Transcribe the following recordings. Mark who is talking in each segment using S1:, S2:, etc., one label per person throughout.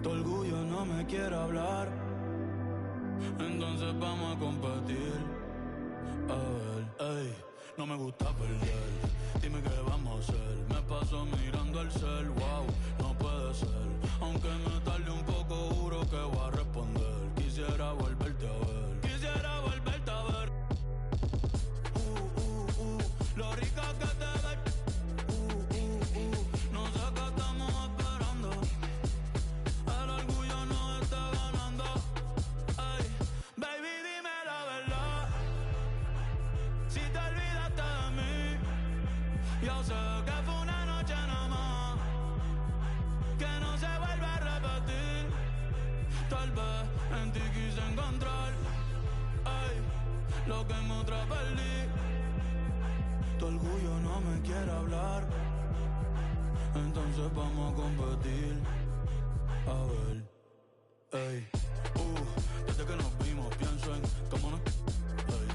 S1: Tu orgullo no me quiere hablar, entonces vamos a competir. A ver, ey, no me gusta perder. Dime qué vamos a hacer. Me paso mirando el cel, wow, no puede ser. Aunque me tarde un poco, juro que voy a responder. Quisiera volverte a ver. Quisiera volverte a ver. Lo rica que te ves. No sé qué estamos esperando. El orgullo nos está ganando. Ey, baby, dime la verdad. Si te olvidaste de mí, yo sé que fue una noche nada más, que no se vuelve a repetir. Tal vez en ti quise encontrar, ey, lo que en otra perdí. Tu orgullo no me quiere hablar, entonces vamos a competir. A ver, ey, desde que nos vimos pienso en cómo no, ey,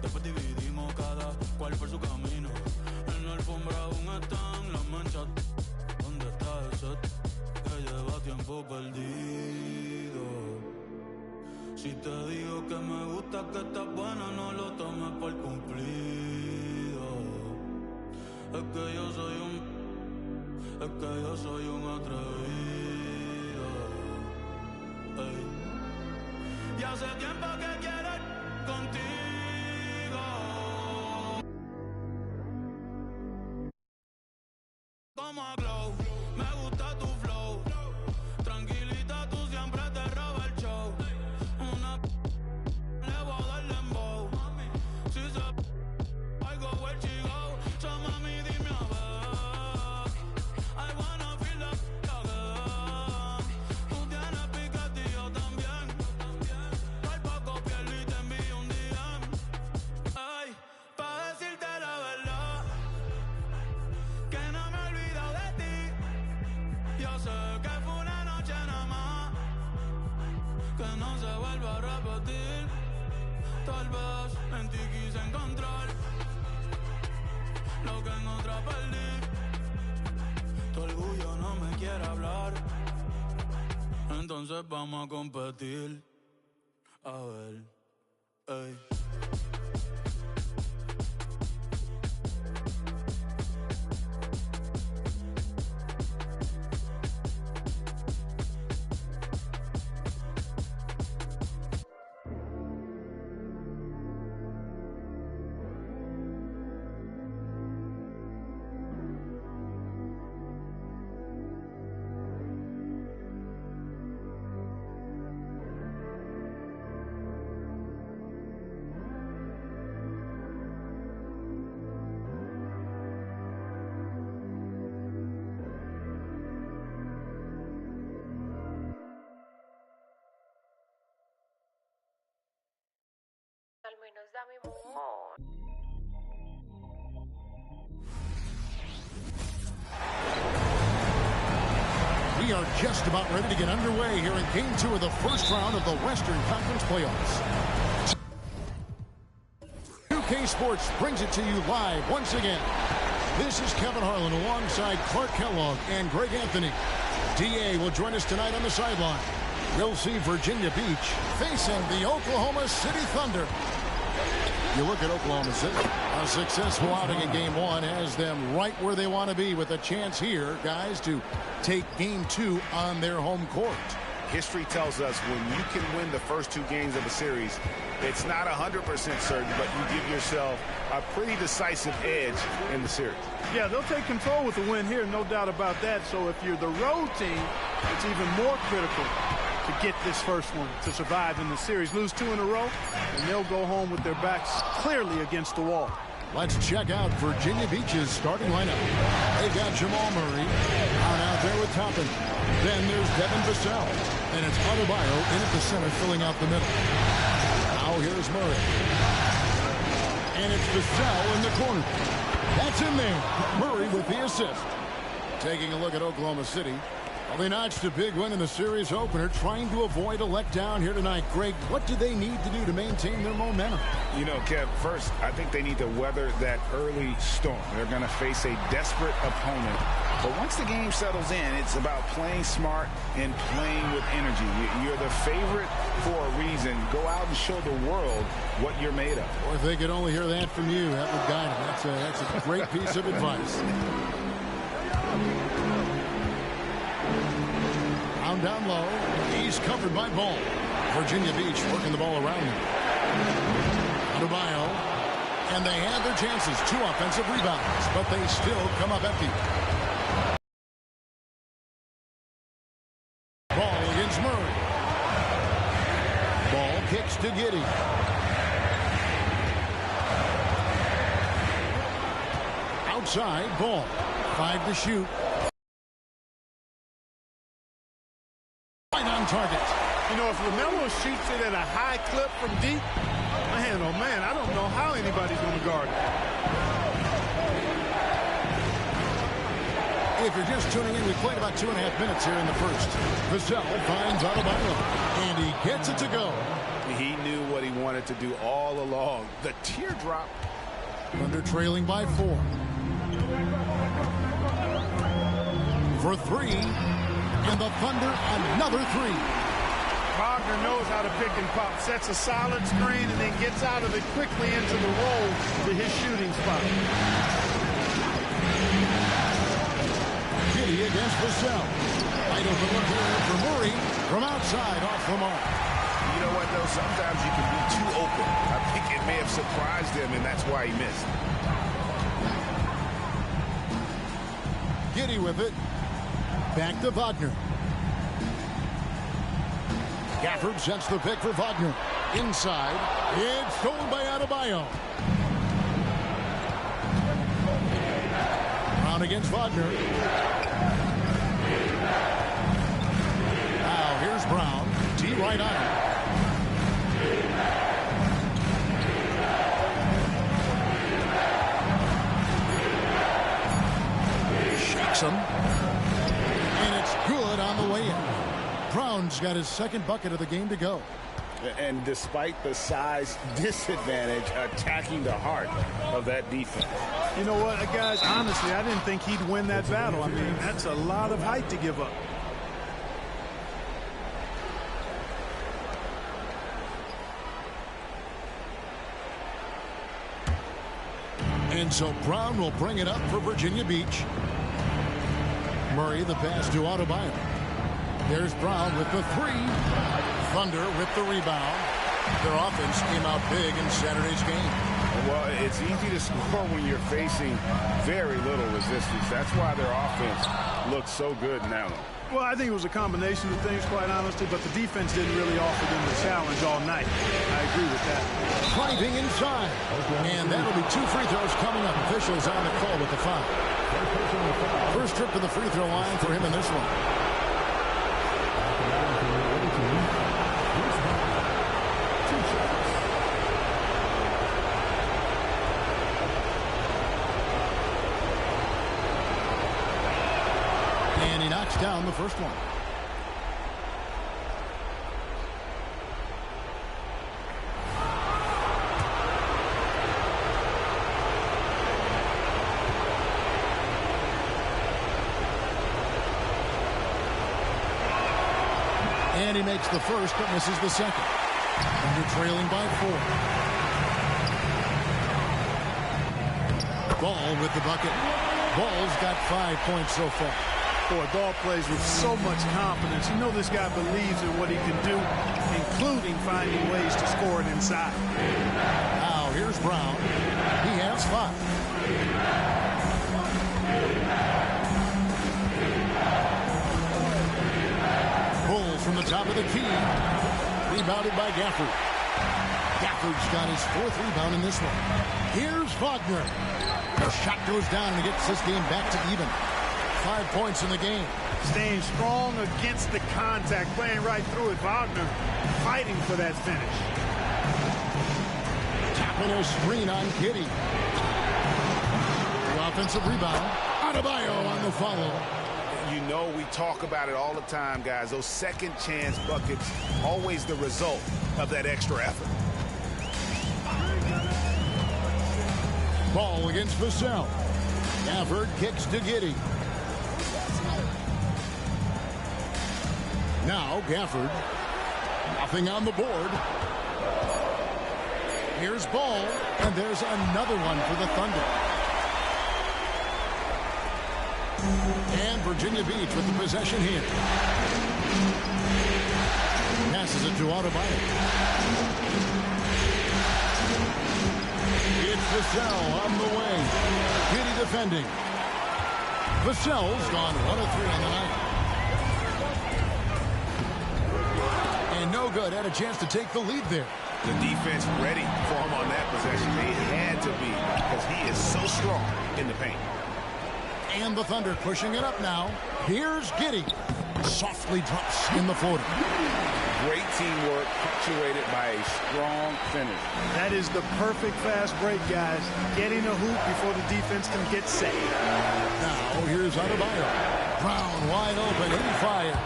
S1: después dividimos cada cual por su camino. En la alfombra aún están las manchas. ¿Dónde está ese que lleva tiempo perdido? Si te digo que me gusta, que estás buena, no lo tomes por cumplido. Es que yo soy un atrevido. Ey. Y hace tiempo que quiero ir contigo. Como a Glow, me gusta tu flow. Tranquilita, tú siempre te robas el show. Una le voy a dar dembow. Si se I go where she go. So mami, dime a ver. I wanna feel the again. Tú tienes piquete y yo también. Hay poco piel y te envío un DM. Ay, pa' decirte la verdad, que no me olvido de ti. Yo sé que fue una noche nada más, que no se vuelva a repetir. Tal vez en ti quise encontrar lo que en otra perdí. Tu orgullo no me quiere hablar, entonces vamos a competir. A ver, ey.
S2: Al menos dame amor.
S3: We are just about ready to get underway here in Game 2 of the first round of the Western Conference Playoffs. 2K Sports brings it to you live once again. This is Kevin Harlan alongside Clark Kellogg and Greg Anthony. DA will join us tonight on the sideline. We'll see Virginia Beach facing the Oklahoma City Thunder. You look at Oklahoma City. A successful outing in Game 1 has them right where they want to be with a chance here, guys, to take Game 2 on their home court.
S4: History tells us when you can win the first two games of a series, it's not 100% certain, but you give yourself a pretty decisive edge in the series.
S5: Yeah, they'll take control with the win here, no doubt about that. So if you're the road team, it's even more critical to get this first one to survive in the series. Lose two in a row, and they'll go home with their backs clearly against the wall.
S3: Let's check out Virginia Beach's starting lineup. They've got Jamal Murray out there with Toppin. Then there's Devin Vassell. And it's Adebayo in at the center filling out the middle. Now here's Murray. And it's Vassell in the corner. That's in there. Murray with the assist. Taking a look at Oklahoma City. Well, they notched a big win in the series opener, trying to avoid a letdown here tonight. Greg, what do they need to do to maintain their momentum?
S4: You know, Kev, first, I think they need to weather that early storm. They're going to face a desperate opponent. But once the game settles in, it's about playing smart and playing with energy. You're the favorite for a reason. Go out and show the world what you're made of.
S3: Or if they could only hear that from you, that would guide them. That's a great piece of advice. Down low. He's covered by Ball. Virginia Beach working the ball around him. Adebayo. And they had their chances. 2 offensive rebounds, but they still come up empty. Ball against Murray. Ball kicks to Giddey. Outside, Ball. 5 to shoot. On target.
S5: You know, if LaMelo shoots it at a high clip from deep, man, oh man, I don't know how anybody's going to guard it.
S3: If you're just tuning in, we played about 2.5 minutes here in the first. Vassell finds Adebayo, and he gets it to go.
S4: He knew what he wanted to do all along. The teardrop.
S3: Thunder trailing by 4. For 3. And the Thunder, another 3.
S5: Wagner knows how to pick and pop. Sets a solid screen and then gets out of it quickly into the roll to his shooting spot.
S3: Giddey against Vassell. Wide open look here for Murray from outside off the mark.
S4: You know what, though? Sometimes you can be too open. I think it may have surprised him, and that's why he missed.
S3: Giddey with it. Back to Wagner. Gafford sets the pick for Wagner. Inside. It's stolen by Adebayo. Brown against Wagner. Now here's Brown. D right on him. Shakes him. Good on the way in. Brown's got his second bucket of the game to go.
S4: And despite the size disadvantage, attacking the heart of that defense.
S5: You know what, guys, honestly, I didn't think he'd win that battle. I mean, that's a lot of height to give up.
S3: And so Brown will bring it up for Virginia Beach. Murray, the pass to Adebayo. There's Brown with the 3. Thunder with the rebound. Their offense came out big in Saturday's game.
S4: Well, it's easy to score when you're facing very little resistance. That's why their offense looks so good now.
S5: Well, I think it was a combination of things, quite honestly, but the defense didn't really offer them the challenge all night. I agree with that.
S3: Driving inside. And that'll be 2 free throws coming up. Officials on the call with the foul. First trip to the free throw line for him in this one. And he knocks down the first one. And he makes the first, but misses the second. And they're trailing by 4. Ball with the bucket. Ball's got 5 points so far.
S5: Boy, Ball plays with so much confidence. You know this guy believes in what he can do, including finding ways to score it inside.
S3: Now here's Brown. He has 5. Bulls from the top of the key. Rebounded by Gafford. Gafford's got his 4th rebound in this one. Here's Wagner. The shot goes down and he gets this game back to even. 5 points in the game.
S5: Staying strong against the contact, playing right through it. Wagner fighting for that finish.
S3: Tapping a screen on Giddey. The offensive rebound. Adebayo on the follow.
S4: You know, we talk about it all the time, guys. Those second chance buckets, always the result of that extra effort.
S3: Ball against Vassell. Gafford kicks to Giddey. Now Gafford. Nothing on the board. Here's Ball, and there's another one for the Thunder. And Virginia Beach with the possession here. Passes it to Adebayo. It's Vassell on the way. Giddey defending. Vassell's gone 1 of 3 on the night. And no good. Had a chance to take the lead there.
S4: The defense ready for him on that possession. They had to be, because he is so strong in the paint.
S3: And the Thunder pushing it up now. Here's Giddey. Softly drops in the floater.
S4: Great teamwork, punctuated by a strong finish.
S5: That is the perfect fast break, guys. Getting a hoop before the defense can get set.
S3: Now here's Adebayo. Brown wide open. He fires.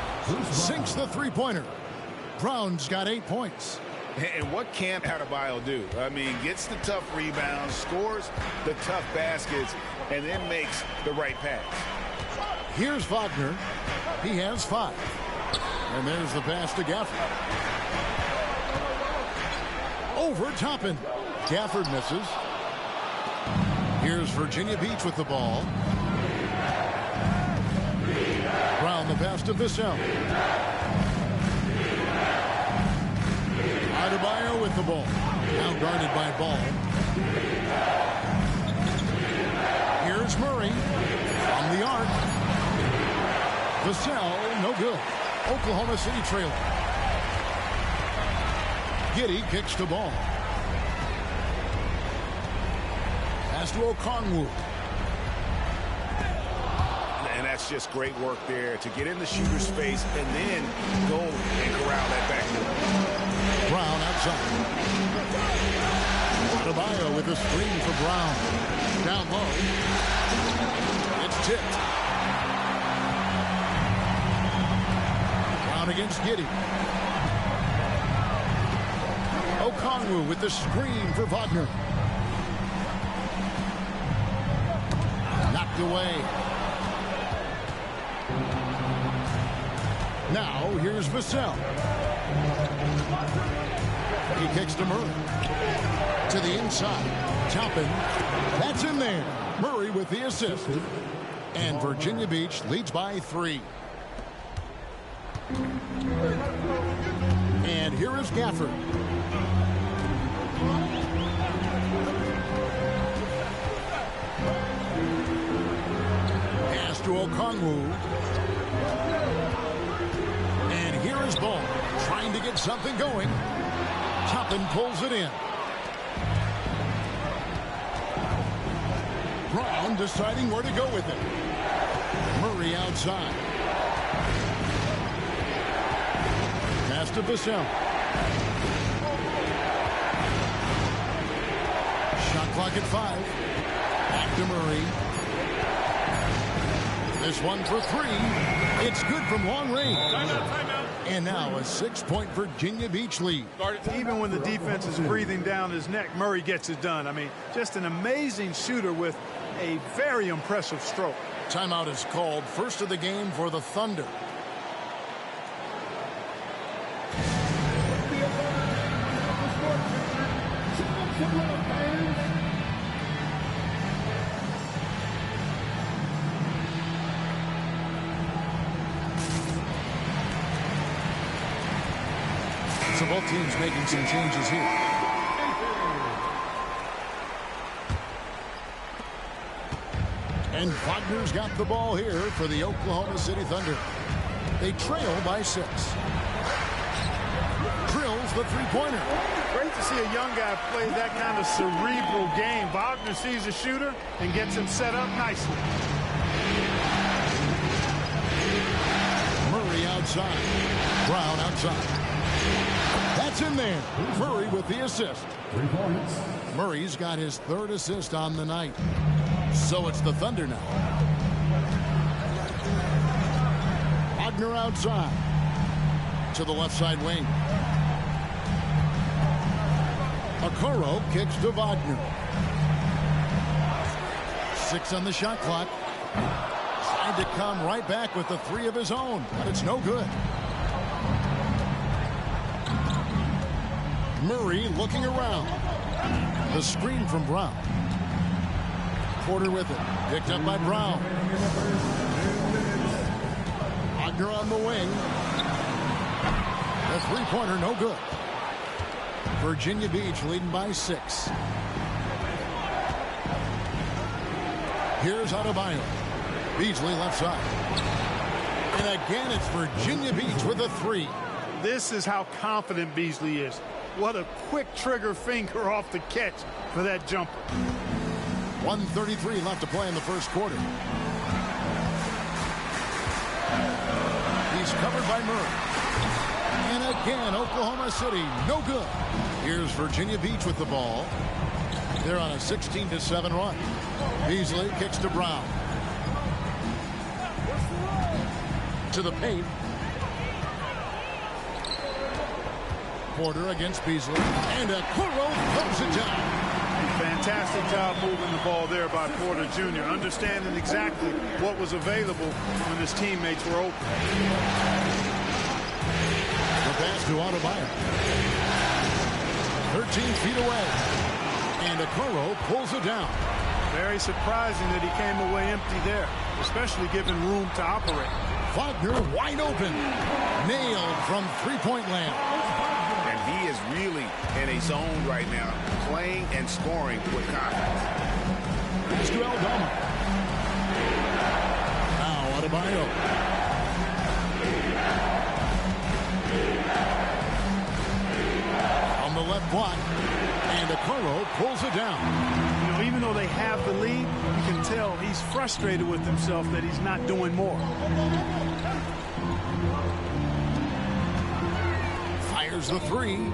S3: Sinks the three-pointer. Brown's got 8 points.
S4: And what can Adebayo do? I mean, gets the tough rebounds, scores the tough baskets, and then makes the right pass.
S3: Here's Wagner. He has 5. And there's the pass to Gafford. Over Toppin. Gafford misses. Here's Virginia Beach with the ball. Brown the pass to Vassell. Adebayo with the ball. Now guarded by Ball. Here's Murray from the arc. Vassell, no good. Oklahoma City trailing. Giddey kicks the ball. Pass to Okongwu.
S4: And that's just great work there to get in the shooter's space and then go and corral that backdoor.
S3: Brown outside. Adebayo with a screen for Brown. Down low. It's tipped. Brown against Giddey. Okongwu with the screen for Wagner. Knocked away. Now here's Vassell. He kicks to Murray. To the inside. Toppin. That's in there. Murray with the assist. And Virginia Beach leads by 3. And here is Gafford. Pass to Okongwu. And here is Ball. Trying to get something going. Toppin pulls it in. Brown deciding where to go with it. Murray outside. Pass to Vassell. Shot clock at 5. Back to Murray. This one for 3. It's good from long range. Timeout. And now a 6-point Virginia Beach lead.
S5: Even when the defense is breathing down his neck, Murray gets it done. I mean, just an amazing shooter with a very impressive stroke.
S3: Timeout is called. First of the game for the Thunder. So both teams making some changes here. And Wagner's got the ball here for the Oklahoma City Thunder. They trail by 6. Drills the three-pointer.
S5: Great to see a young guy play that kind of cerebral game. Wagner sees a shooter and gets him set up nicely.
S3: Murray outside. Brown outside. That's in there. Murray with the assist.
S6: 3 points.
S3: Murray's got his 3rd assist on the night. So it's the Thunder now. Wagner outside. To the left side wing. Okoro kicks to Wagner. 6 on the shot clock. Tried to come right back with the 3 of his own, but it's no good. Murray looking around. The screen from Brown. Porter with it. Picked up by Brown. Wagner on the wing. The three-pointer no good. Virginia Beach leading by 6. Here's Adebayo. Beasley left side. And again, it's Virginia Beach with a 3.
S5: This is how confident Beasley is. What a quick trigger finger off the catch for that jumper.
S3: 1:33 left to play in the first quarter. He's covered by Murray. And again, Oklahoma City, no good. Here's Virginia Beach with the ball. They're on a 16-7 run. Beasley kicks to Brown. To the paint. Porter against Beasley. And Okoro throws it down.
S5: Fantastic job moving the ball there by Porter Jr., understanding exactly what was available when his teammates were open.
S3: The pass to Adebayo. 13 feet away. And Okoro pulls it down.
S5: Very surprising that he came away empty there, especially given room to operate.
S3: Wagner wide open. Nailed from three-point land.
S4: And he is really in a zone right now, playing and scoring with confidence.
S3: Pass to Aldama. Now Adebayo. On the left block. And Okoro pulls it down.
S5: You know, even though they have the lead, you can tell he's frustrated with himself that he's not doing more.
S3: Fires the 3.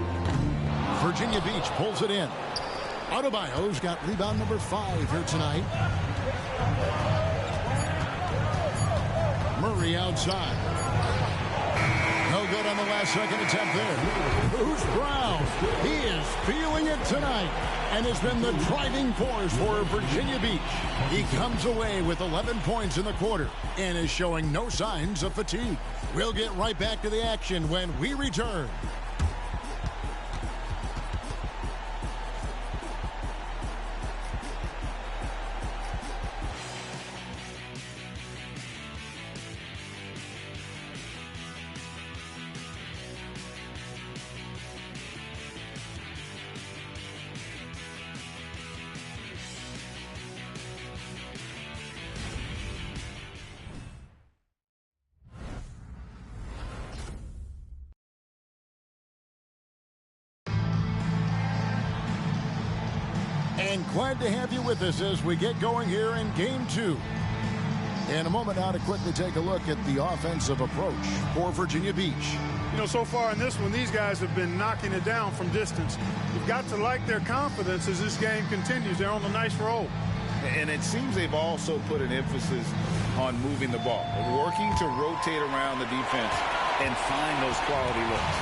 S3: Virginia Beach pulls it in. Adebayo's got rebound number 5 here tonight. Murray outside. No good on the last second attempt there. Who's Brown? He is feeling it tonight and has been the driving force for Virginia Beach. He comes away with 11 points in the quarter and is showing no signs of fatigue. We'll get right back to the action when we return. And glad to have you with us as we get going here in Game 2. In a moment now to quickly take a look at the offensive approach for Virginia Beach.
S5: You know, so far in this one, these guys have been knocking it down from distance. You've got to like their confidence as this game continues. They're on a nice roll.
S4: And it seems they've also put an emphasis on moving the ball, working to rotate around the defense and find those quality looks.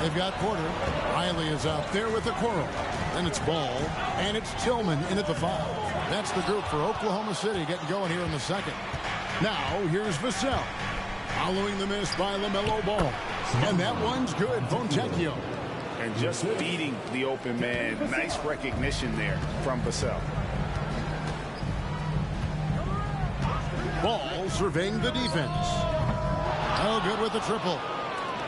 S3: They've got Porter. Riley is out there with the Okoro. Then it's Ball, and it's Tillman in at the 5. That's the group for Oklahoma City getting going here in the second. Now, here's Vassell. Following the miss by LaMelo Ball. And that one's good. Fontecchio.
S4: And just beating the open man. Nice recognition there from Vassell.
S3: Ball surveying the defense. Oh, good with the triple.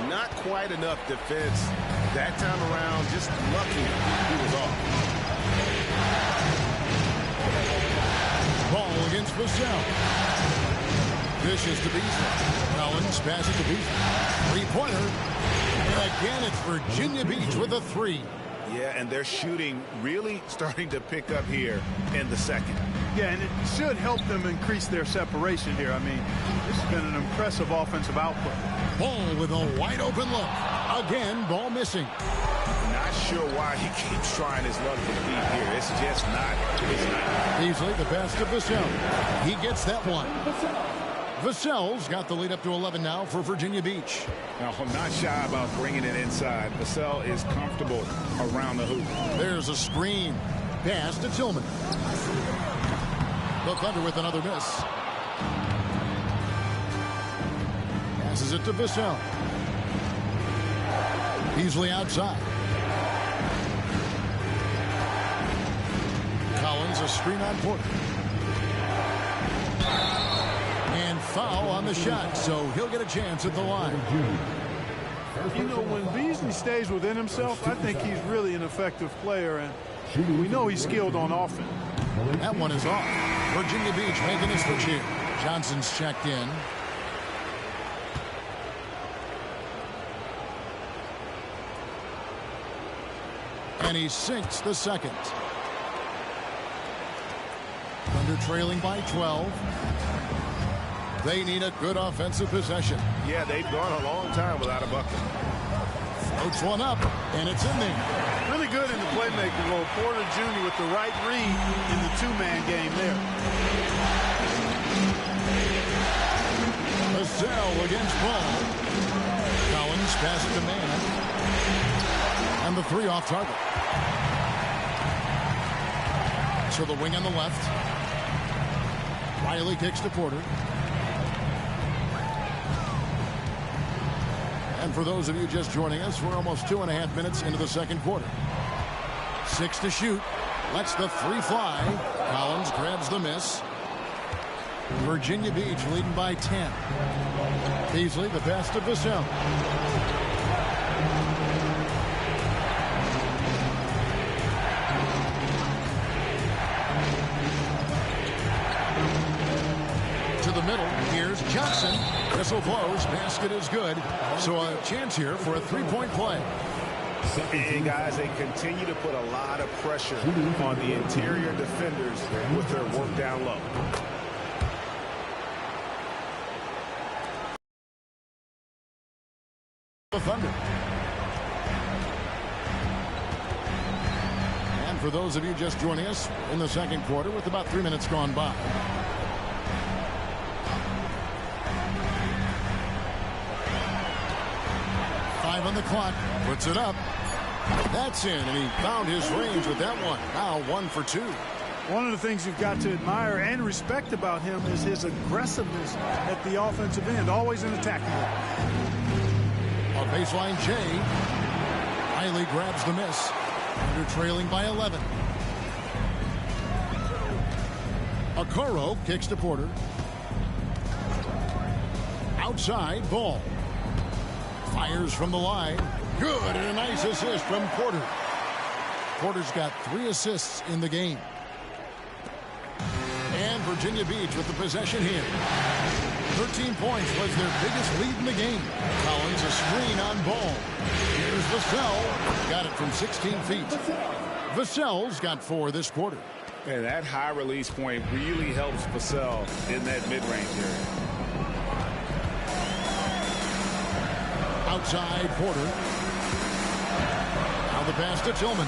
S6: Not quite enough defense that time around. Just lucky he was off.
S3: Ball against Vassell. Vicious to Beasley. Collins passes to Beasley. Three-pointer. And again, it's Virginia Beach with a 3.
S4: Yeah, and their shooting really starting to pick up here in the second.
S5: Yeah, and it should help them increase their separation here. I mean, this has been an impressive offensive output.
S3: Ball with a wide open look. Again, Ball missing.
S4: Not sure why he keeps trying his luck with feet here. It's just not his night.
S3: Easily the best of Vassell. He gets that one. Vassell's got the lead up to 11 now for Virginia Beach.
S4: Now, not shy about bringing it inside. Vassell is comfortable around the hoop.
S3: There's a screen. Pass to Tillman. The Thunder with another miss. Passes it to Vassell. Easily outside. Collins, a screen on Porter. And foul on the shot, so he'll get a chance at the line.
S5: You know, when Beasley stays within himself, I think he's really an effective player, and we know he's skilled on offense.
S3: That one is off. Virginia Beach making a switch here. Johnson's checked in. And he sinks the second. Thunder trailing by 12. They need a good offensive possession.
S6: Yeah, they've gone a long time without a bucket.
S3: Floats one up, and it's in there.
S5: Really good in the playmaking role. Porter Jr. with the right read in the two-man game there.
S3: Vassell against Ball. Collins passes to Mann. And the three off target. So the wing on the left. Riley kicks to Porter. And for those of you just joining us, we're almost 2.5 minutes into the second quarter. 6 to shoot. Lets the three fly. Collins grabs the miss. Virginia Beach leading by 10. Beasley, the pass to Vassell. To the middle. Here's Johnson. Whistle blows. Basket is good. So a chance here for a three-point play.
S4: And guys, they continue to put a lot of pressure on the interior defenders with their work down low.
S3: The Thunder. And for those of you just joining us in the second quarter with about 3 minutes gone by. On the clock, puts it up. That's in, and he found his range with that one. Now 1 for 2.
S5: One of the things you've got to admire and respect about him is his aggressiveness at the offensive end, always in attack mode.
S3: On baseline, Jay. Riley grabs the miss. Under trailing by 11. Okoro kicks to Porter. Outside, Ball. Fires from the line. Good, and a nice assist from Porter. Porter's got 3 assists in the game. And Virginia Beach with the possession here. 13 points was their biggest lead in the game. Collins a screen on Ball. Here's Vassell. Got it from 16 feet. Vassell's got 4 this quarter.
S4: And that high release point really helps Vassell in that mid-range area.
S3: Outside, Porter. Now the pass to Tillman.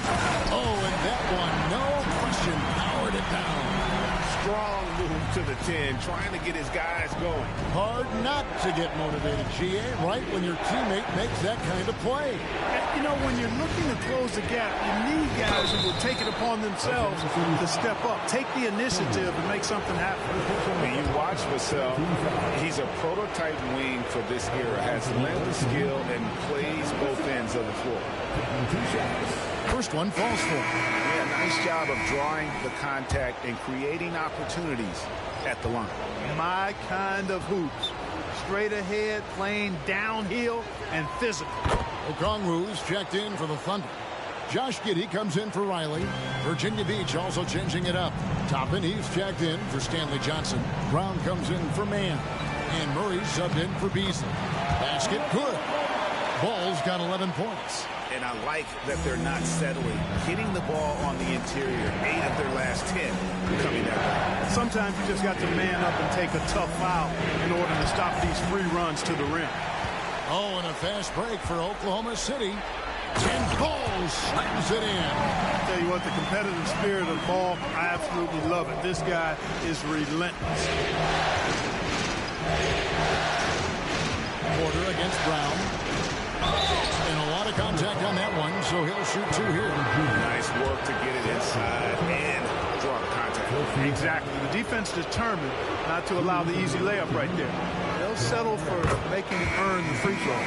S3: Oh, and that one, no question, powered it down.
S6: Strong move to the 10, trying to get his guys going.
S3: Hard not to get motivated, GA, right when your teammate makes that kind of play.
S5: You know, when you're looking to close the gap, you need guys who will take it upon themselves to step up, take the initiative, and make something happen.
S4: When you watch Vassell, he's a prototype wing for this era, has length of skill and plays both ends of the floor.
S3: First one falls for him.
S4: Yeah, nice job of drawing the contact and creating opportunities at the line.
S5: My kind of hoops. Straight ahead, playing downhill, and physical.
S3: Okongwu's checked in for the Thunder. Josh Giddey comes in for Riley. Virginia Beach also changing it up. Toppin, he's checked in for Stanley Johnson. Brown comes in for Mann. And Murray subbed in for Beasley. Basket good. Ball's got 11 points.
S4: And I like that they're not settling. Hitting the ball on the interior, 8 of their last 10 coming that way.
S5: Sometimes you just got to man up and take a tough foul in order to stop these free runs to the rim.
S3: Oh, and a fast break for Oklahoma City. And Ball slams it in.
S5: I'll tell you what, the competitive spirit of Ball, I absolutely love it. This guy is relentless.
S3: Porter against Brown. And a lot of contact on that one, so he'll shoot 2 here.
S4: Nice work to get it inside and draw the contact.
S5: Exactly. The defense determined not to allow the easy layup right there. They'll settle for making it earn the free throw.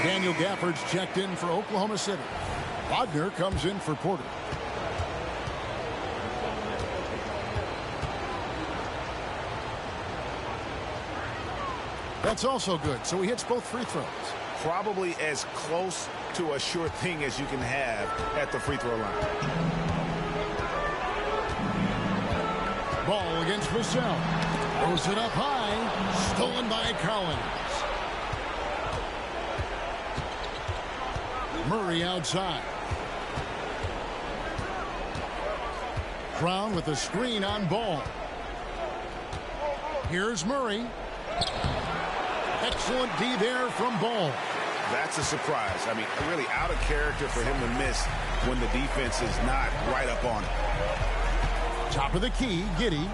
S3: Daniel Gafford's checked in for Oklahoma City. Wagner comes in for Porter. That's also good, so he hits both free throws.
S4: Probably as close to a sure thing as you can have at the free throw line.
S3: Ball against Vassell. Throws it up high. Stolen by Collins. Murray outside. Brown with a screen on Ball. Here's Murray. Excellent D there from Ball.
S4: That's a surprise. I mean, really out of character for him to miss when the defense is not right up on it.
S3: Top of the key, Giddey.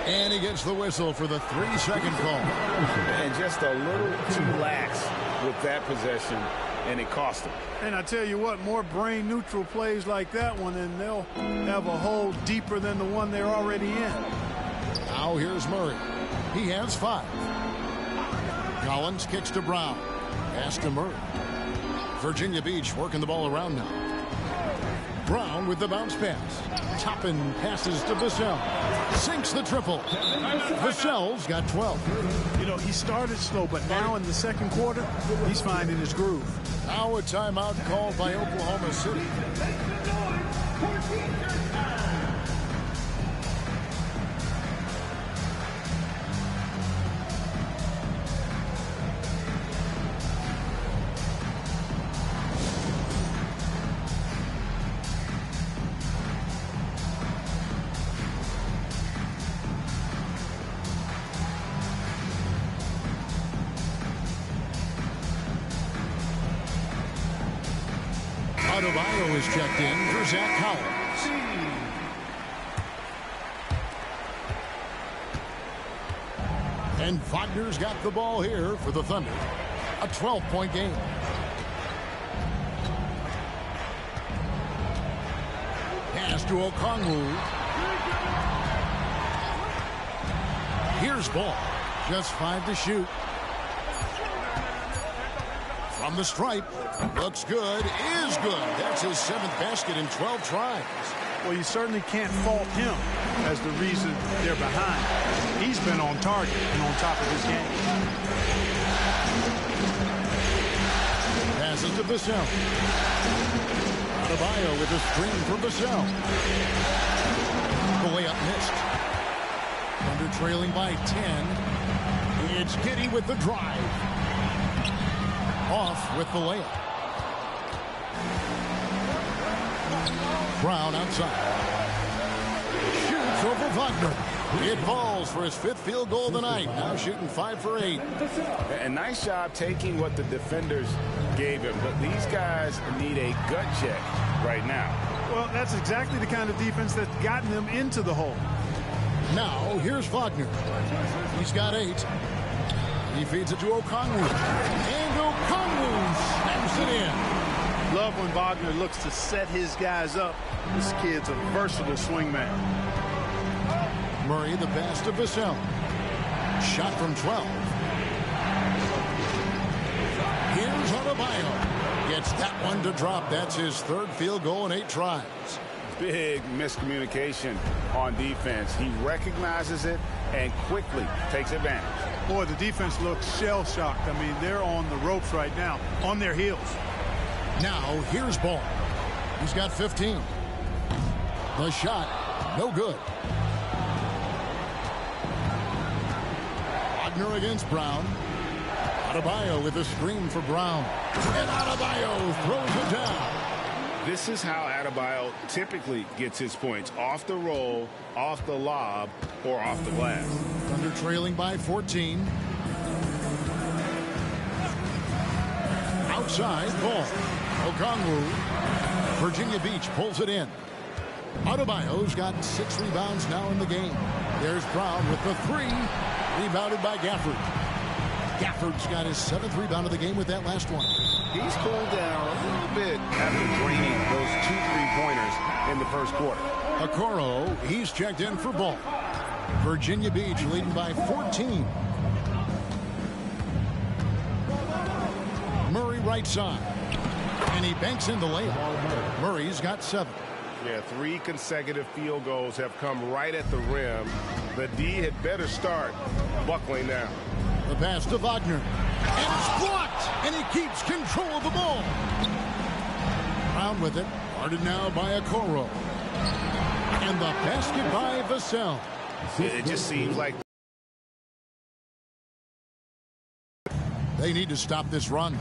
S3: And he gets the whistle for the 3-second call.
S4: And just a little too lax with that possession, and it cost him.
S5: And I tell you what, more brain-neutral plays like that one, and they'll have a hole deeper than the one they're already in.
S3: Now here's Murray. He has 5. Collins kicks to Brown. Pass to Murray. Virginia Beach working the ball around now. Brown with the bounce pass. Toppin passes to Vassell. Sinks the triple. Vassell's got 12.
S5: You know, he started slow, but now in the second quarter, he's finding his groove.
S3: Now a timeout called by Oklahoma City. Adebayo is checked in for Zach Collins. And Wagner's got the ball here for the Thunder. A 12-point game. Pass to Okongwu. Here's Ball. Just 5 to shoot. From the stripe. Looks good. Is good. That's his 7th basket in 12 tries.
S5: Well, you certainly can't fault him as the reason they're behind. He's been on target and on top of his game.
S3: Passes to Vassell. Adebayo with a screen for Vassell. The layup missed. Thunder trailing by 10. It's Giddey with the drive. Off with the layup. Brown outside. Shoots over Wagner. It falls for his 5th field goal of the night. Now shooting 5 for 8.
S4: And nice job taking what the defenders gave him. But these guys need a gut check right now.
S5: Well, that's exactly the kind of defense that's gotten them into the hole.
S3: Now here's Wagner. He's got 8. He feeds it to Okongwu. And Okongwu slams it in.
S5: Love when Wagner looks to set his guys up. This kid's a versatile swingman.
S3: Murray the pass to Vassell. Shot from 12. Here's Adebayo. Gets that one to drop. That's his 3rd field goal in 8 tries.
S4: Big miscommunication on defense. He recognizes it and quickly takes advantage.
S5: Boy, the defense looks shell-shocked. I mean, they're on the ropes right now, on their heels.
S3: Now, here's Ball. He's got 15. The shot, no good. Wagner against Brown. Adebayo with a screen for Brown. And Adebayo throws it down.
S4: This is how Adebayo typically gets his points. Off the roll, off the lob, or off the glass.
S3: Thunder trailing by 14. Outside Ball. Okongwu. Virginia Beach pulls it in. Adebayo's got 6 rebounds now in the game. There's Brown with the 3. Rebounded by Gafford. Gafford's got his 7th rebound of the game with that last one.
S6: He's cooled down a little bit after draining those 2 3-pointers in the first quarter.
S3: Okoro, he's checked in for ball. Virginia Beach leading by 14. Murray right side. And he banks in the layup. Murray's got 7.
S6: Yeah, 3 consecutive field goals have come right at the rim. The D had better start buckling down.
S3: The pass to Wagner. And it's blocked. And he keeps control of the ball. Brown with it. Guarded now by Okoro. And the basket by Vassell.
S6: It just seems like
S3: they need to stop this run.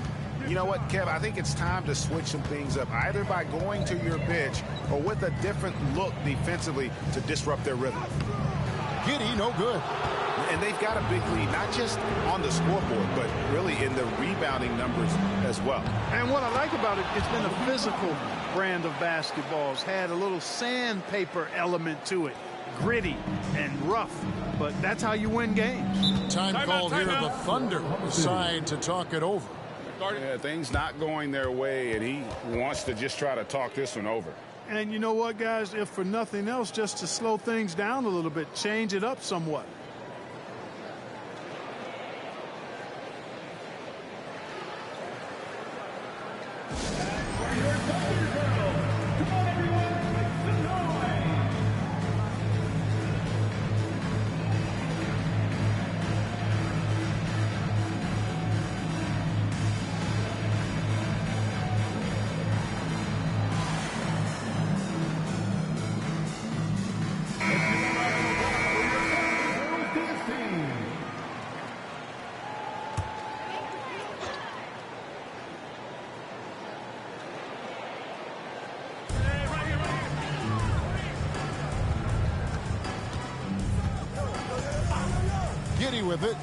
S4: You know what, Kev? I think it's time to switch some things up, either by going to your bench or with a different look defensively to disrupt their rhythm.
S3: Giddey, no good.
S4: And they've got a big lead, not just on the scoreboard, but really in the rebounding numbers as well.
S5: And what I like about it, it's been a physical brand of basketball. It's had a little sandpaper element to it. Gritty and rough, but that's how you win games.
S3: Time called here. The Thunder decide to talk it over.
S4: Yeah, things not going their way, and he wants to just try to talk this one over.
S5: And you know what, guys? If for nothing else, just to slow things down a little bit, change it up somewhat.
S3: Giddey with it.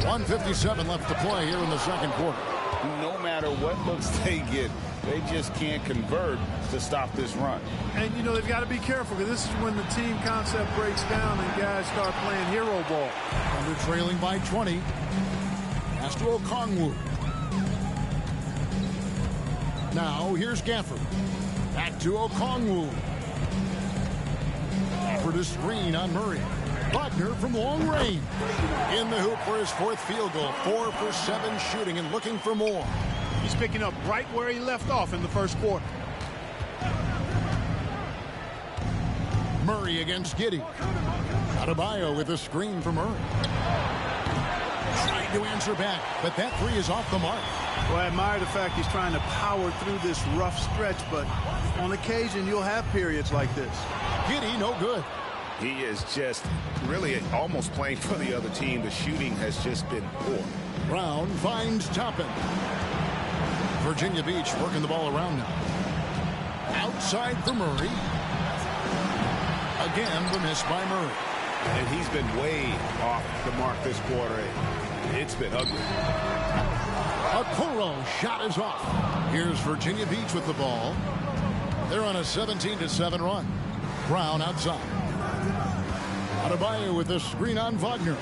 S3: 1:57 left to play here in the second quarter.
S4: No matter what looks they get, they just can't convert to stop this run.
S5: And, you know, they've got to be careful because this is when the team concept breaks down and guys start playing hero ball.
S3: And they're trailing by 20. Pass to Okongwu. Now here's Gafford. Back to Okongwu. For the screen on Murray. Wagner from long range. In the hoop for his 4th field goal. 4 for 7 shooting and looking for more.
S5: He's picking up right where he left off in the first quarter.
S3: Murray against Giddey. Adebayo with a screen for Murray. Trying to answer back, but that 3 is off the mark.
S5: Well, I admire the fact he's trying to power through this rough stretch, but on occasion you'll have periods like this.
S3: Giddey, no good.
S4: He is just really almost playing for the other team. The shooting has just been poor.
S3: Brown finds Toppin. Virginia Beach working the ball around now. Outside for Murray. Again, the miss by Murray.
S4: And he's been way off the mark this quarter. It's been ugly.
S3: Okoro shot is off. Here's Virginia Beach with the ball. They're on a 17-7 run. Brown outside. Adebayo with the screen on Wagner.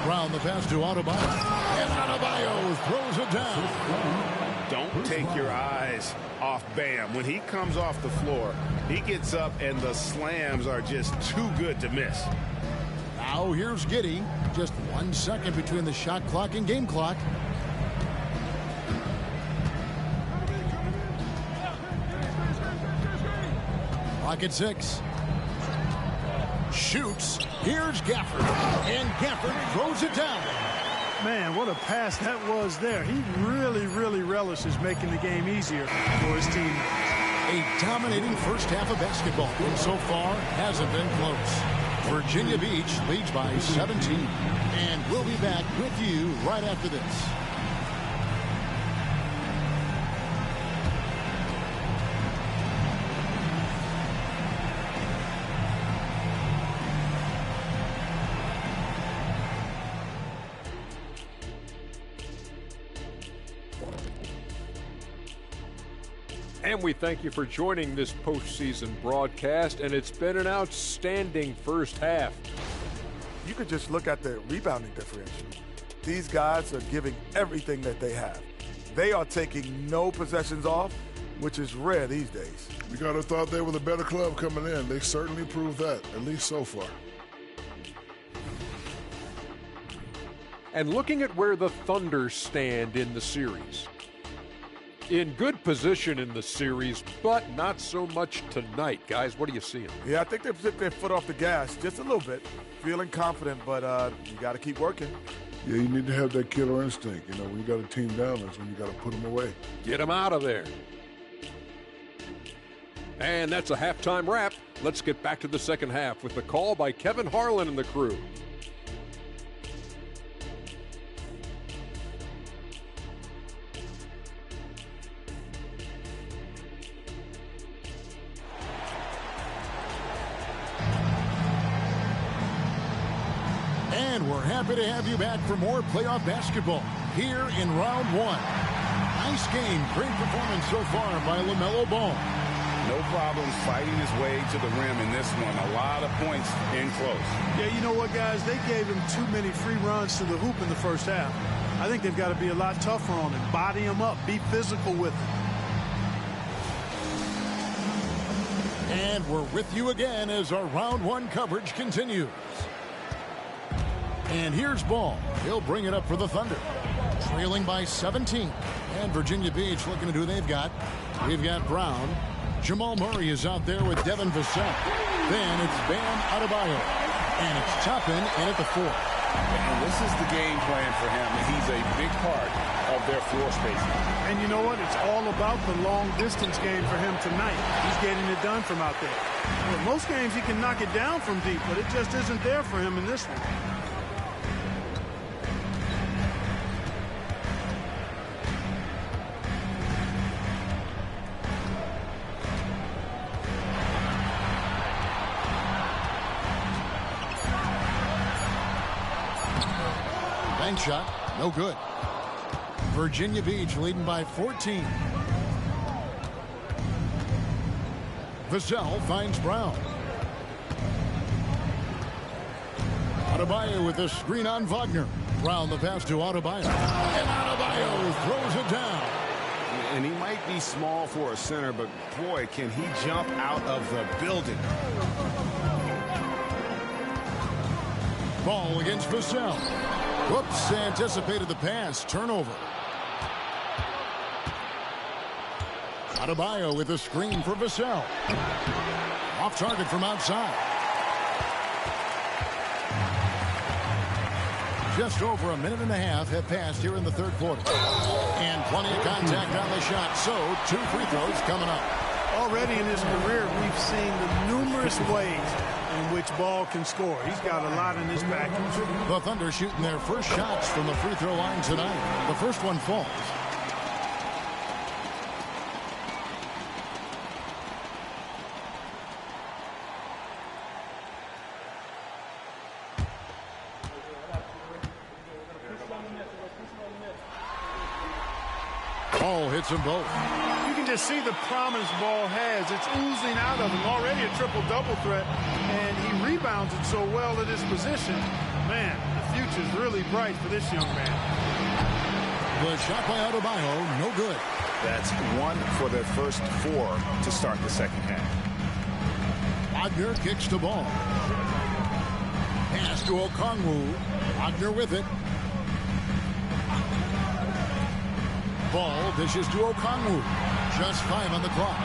S3: Brown the pass to Adebayo. And Adebayo throws it down.
S4: Don't take your eyes off Bam. When he comes off the floor, he gets up and the slams are just too good to miss.
S3: Now here's Giddey. Just 1 second between the shot clock and game clock. Clock at 6. Shoots. Here's Gafford. And Gafford throws it down.
S5: Man, what a pass that was there. He really relishes making the game easier for his team.
S3: A dominating first half of basketball. And so far, hasn't been close. Virginia Beach leads by 17. And we'll be back with you right after this.
S7: And we thank you for joining this postseason broadcast, and it's been an outstanding first half.
S8: You could just look at the rebounding differential. These guys are giving everything that they have. They are taking no possessions off, which is rare these days.
S9: You gotta have thought they were the better club coming in. They certainly proved that, at least so far.
S7: And looking at where the Thunder stand in the series. In good position in the series, but not so much tonight. Guys, what are you seeing?
S8: Yeah, I think they've took their foot off the gas just a little bit. Feeling confident, but you got to keep working.
S9: Yeah, you need to have that killer instinct. You know, when you got a team down, that's when you got to put them away.
S7: Get them out of there. And that's a halftime wrap. Let's get back to the second half with the call by Kevin Harlan and the crew.
S3: And we're happy to have you back for more playoff basketball here in round one. Nice game. Great performance so far by LaMelo Ball.
S4: No problem fighting his way to the rim in this one. A lot of points in close.
S5: Yeah, you know what, guys? They gave him too many free runs to the hoop in the first half. I think they've got to be a lot tougher on him. Body him up. Be physical with him.
S3: And we're with you again as our round one coverage continues. And here's Ball. He'll bring it up for the Thunder. Trailing by 17. And Virginia Beach looking at who they've got. We've got Brown. Jamal Murray is out there with Devin Vassell. Then it's Bam Adebayo. And it's Toppin in at the 4.
S4: And this is the game plan for him. He's a big part of their floor spacing.
S5: And you know what? It's all about the long-distance game for him tonight. He's getting it done from out there. Well, most games he can knock it down from deep, but it just isn't there for him in this one.
S3: Bank shot, no good. Virginia Beach leading by 14. Vassell finds Brown. Adebayo with the screen on Wagner. Brown the pass to Adebayo. And Adebayo throws it down.
S6: And he might be small for a center, but boy, can he jump out of the building.
S3: Ball against Vassell. Whoops, anticipated the pass. Turnover. Adebayo with a screen for Vassell. Off target from outside. Just over a minute and a half have passed here in the third quarter. And plenty of contact on the shot. So, 2 free throws coming up.
S5: Already in his career, we've seen the numerous ways in which Ball can score. He's got a lot in his package.
S3: The Thunder shooting their first shots from the free throw line tonight. The first one falls. Ball hits them both.
S5: You can just see the promise Ball has. It's oozing out of him. Already a triple-double threat, and he rebounds it so well at his position. Man, the future's really bright for this young man.
S3: The shot by Adebayo, no good.
S4: That's 1 for the first 4 to start the second half.
S3: Wagner kicks the ball. Pass to Okongwu. Wagner with it. Ball dishes to Okongwu. Just 5 on the clock.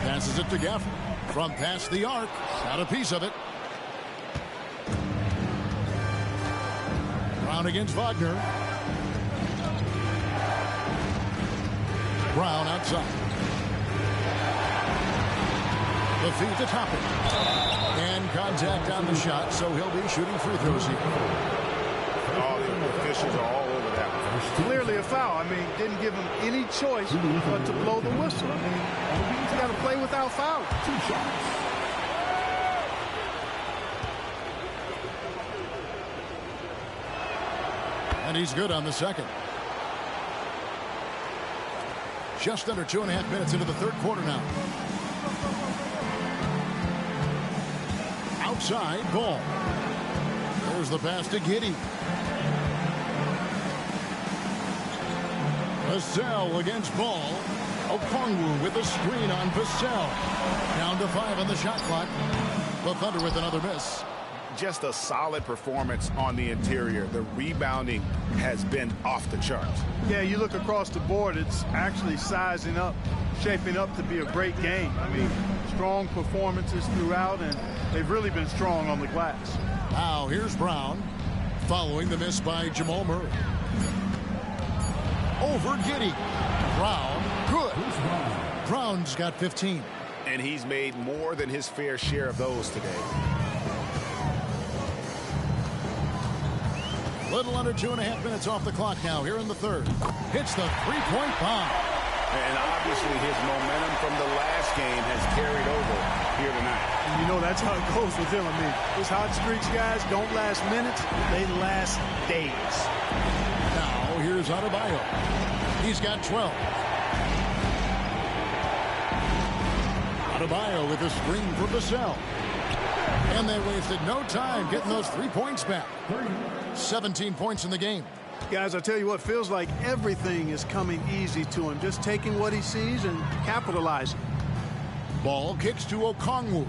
S3: Passes it to Gafford. From past the arc. Got a piece of it. Brown against Wagner. Brown outside. The feed to Toppin. And contact on the shot, so he'll be shooting free throws here.
S4: All the officials are all over that one.
S5: Clearly a foul. I mean, didn't give him any choice but to blow the whistle. I mean, he's got to play without foul.
S3: 2 shots. And he's good on the second. Just under 2.5 minutes into the third quarter now. Outside ball. There's the pass to Giddey. Vassell against Ball. Okongwu with a screen on Vassell. Down to 5 on the shot clock. The Thunder with another miss.
S4: Just a solid performance on the interior. The rebounding has been off the charts.
S5: Yeah, you look across the board, it's actually sizing up, shaping up to be a great game. I mean, strong performances throughout, and they've really been strong on the glass.
S3: Now here's Brown, following the miss by Jamal Murray. Over Giddey. Brown, good. Brown's got 15.
S4: And he's made more than his fair share of those today.
S3: Little under 2.5 minutes off the clock now here in the third. Hits the three-point bomb.
S4: And obviously his momentum from the last game has carried over here tonight.
S5: And you know that's how it goes with him. I mean, his hot streaks, guys, don't last minutes. They last days.
S3: Now here's Adebayo. He's got 12. Adebayo with a screen for Vassell. And they wasted no time getting those 3 points back. 17 points in the game.
S5: Guys, I tell you what, feels like everything is coming easy to him. Just taking what he sees and capitalizing.
S3: Ball kicks to Okongwu.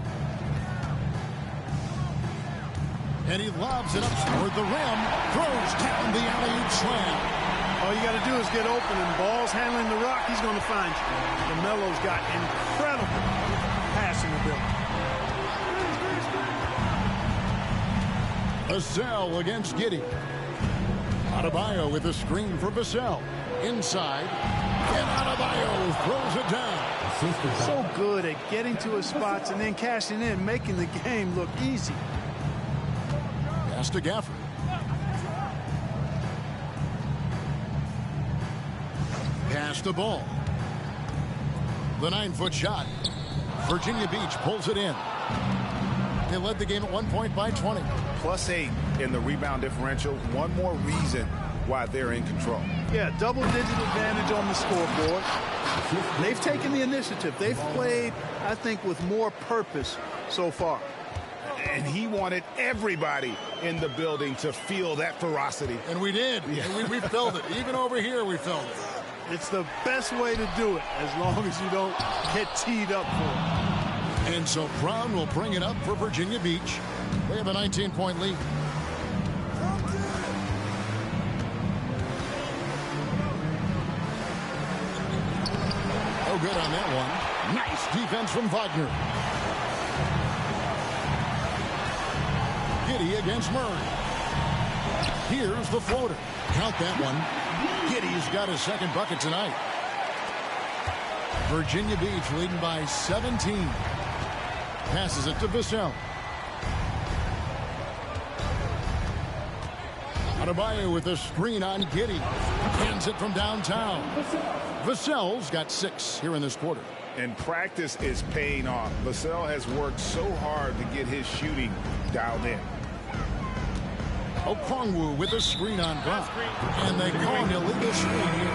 S3: And he lobs it up toward the rim. Throws down the alley-oop slam.
S5: All you got to do is get open, and Ball's handling the rock. He's going to find you. LaMelo's got incredible passing ability.
S3: Vassell against Giddey. Adebayo with a screen for Vassell. Inside. And Adebayo throws it down.
S5: So good at getting to his spots and then cashing in, making the game look easy.
S3: Pass to Gafford. Pass the ball. The 9-foot shot. Virginia Beach pulls it in. They led the game at 1 point by 20.
S4: +8 in the rebound differential. One more reason why they're in control.
S5: Yeah, double-digit advantage on the scoreboard. They've taken the initiative. They've played, I think, with more purpose so far.
S4: And he wanted everybody in the building to feel that ferocity.
S3: And we did. Yeah. We felt it. Even over here, we felt it.
S5: It's the best way to do it, as long as you don't get teed up for it.
S3: And so Brown will bring it up for Virginia Beach. They have a 19-point lead. Oh, good on that one. Nice defense from Wagner. Giddey against Murray. Here's the floater. Count that one. Giddey's got his second bucket tonight. Virginia Beach leading by 17. Passes it to Vassell. Adebayo with a screen on Giddey. Hands it from downtown. Vassell's got 6 here in this quarter.
S4: And practice is paying off. Vassell has worked so hard to get his shooting dialed in.
S3: Okongwu with a screen on Brown. And they call an illegal screen here.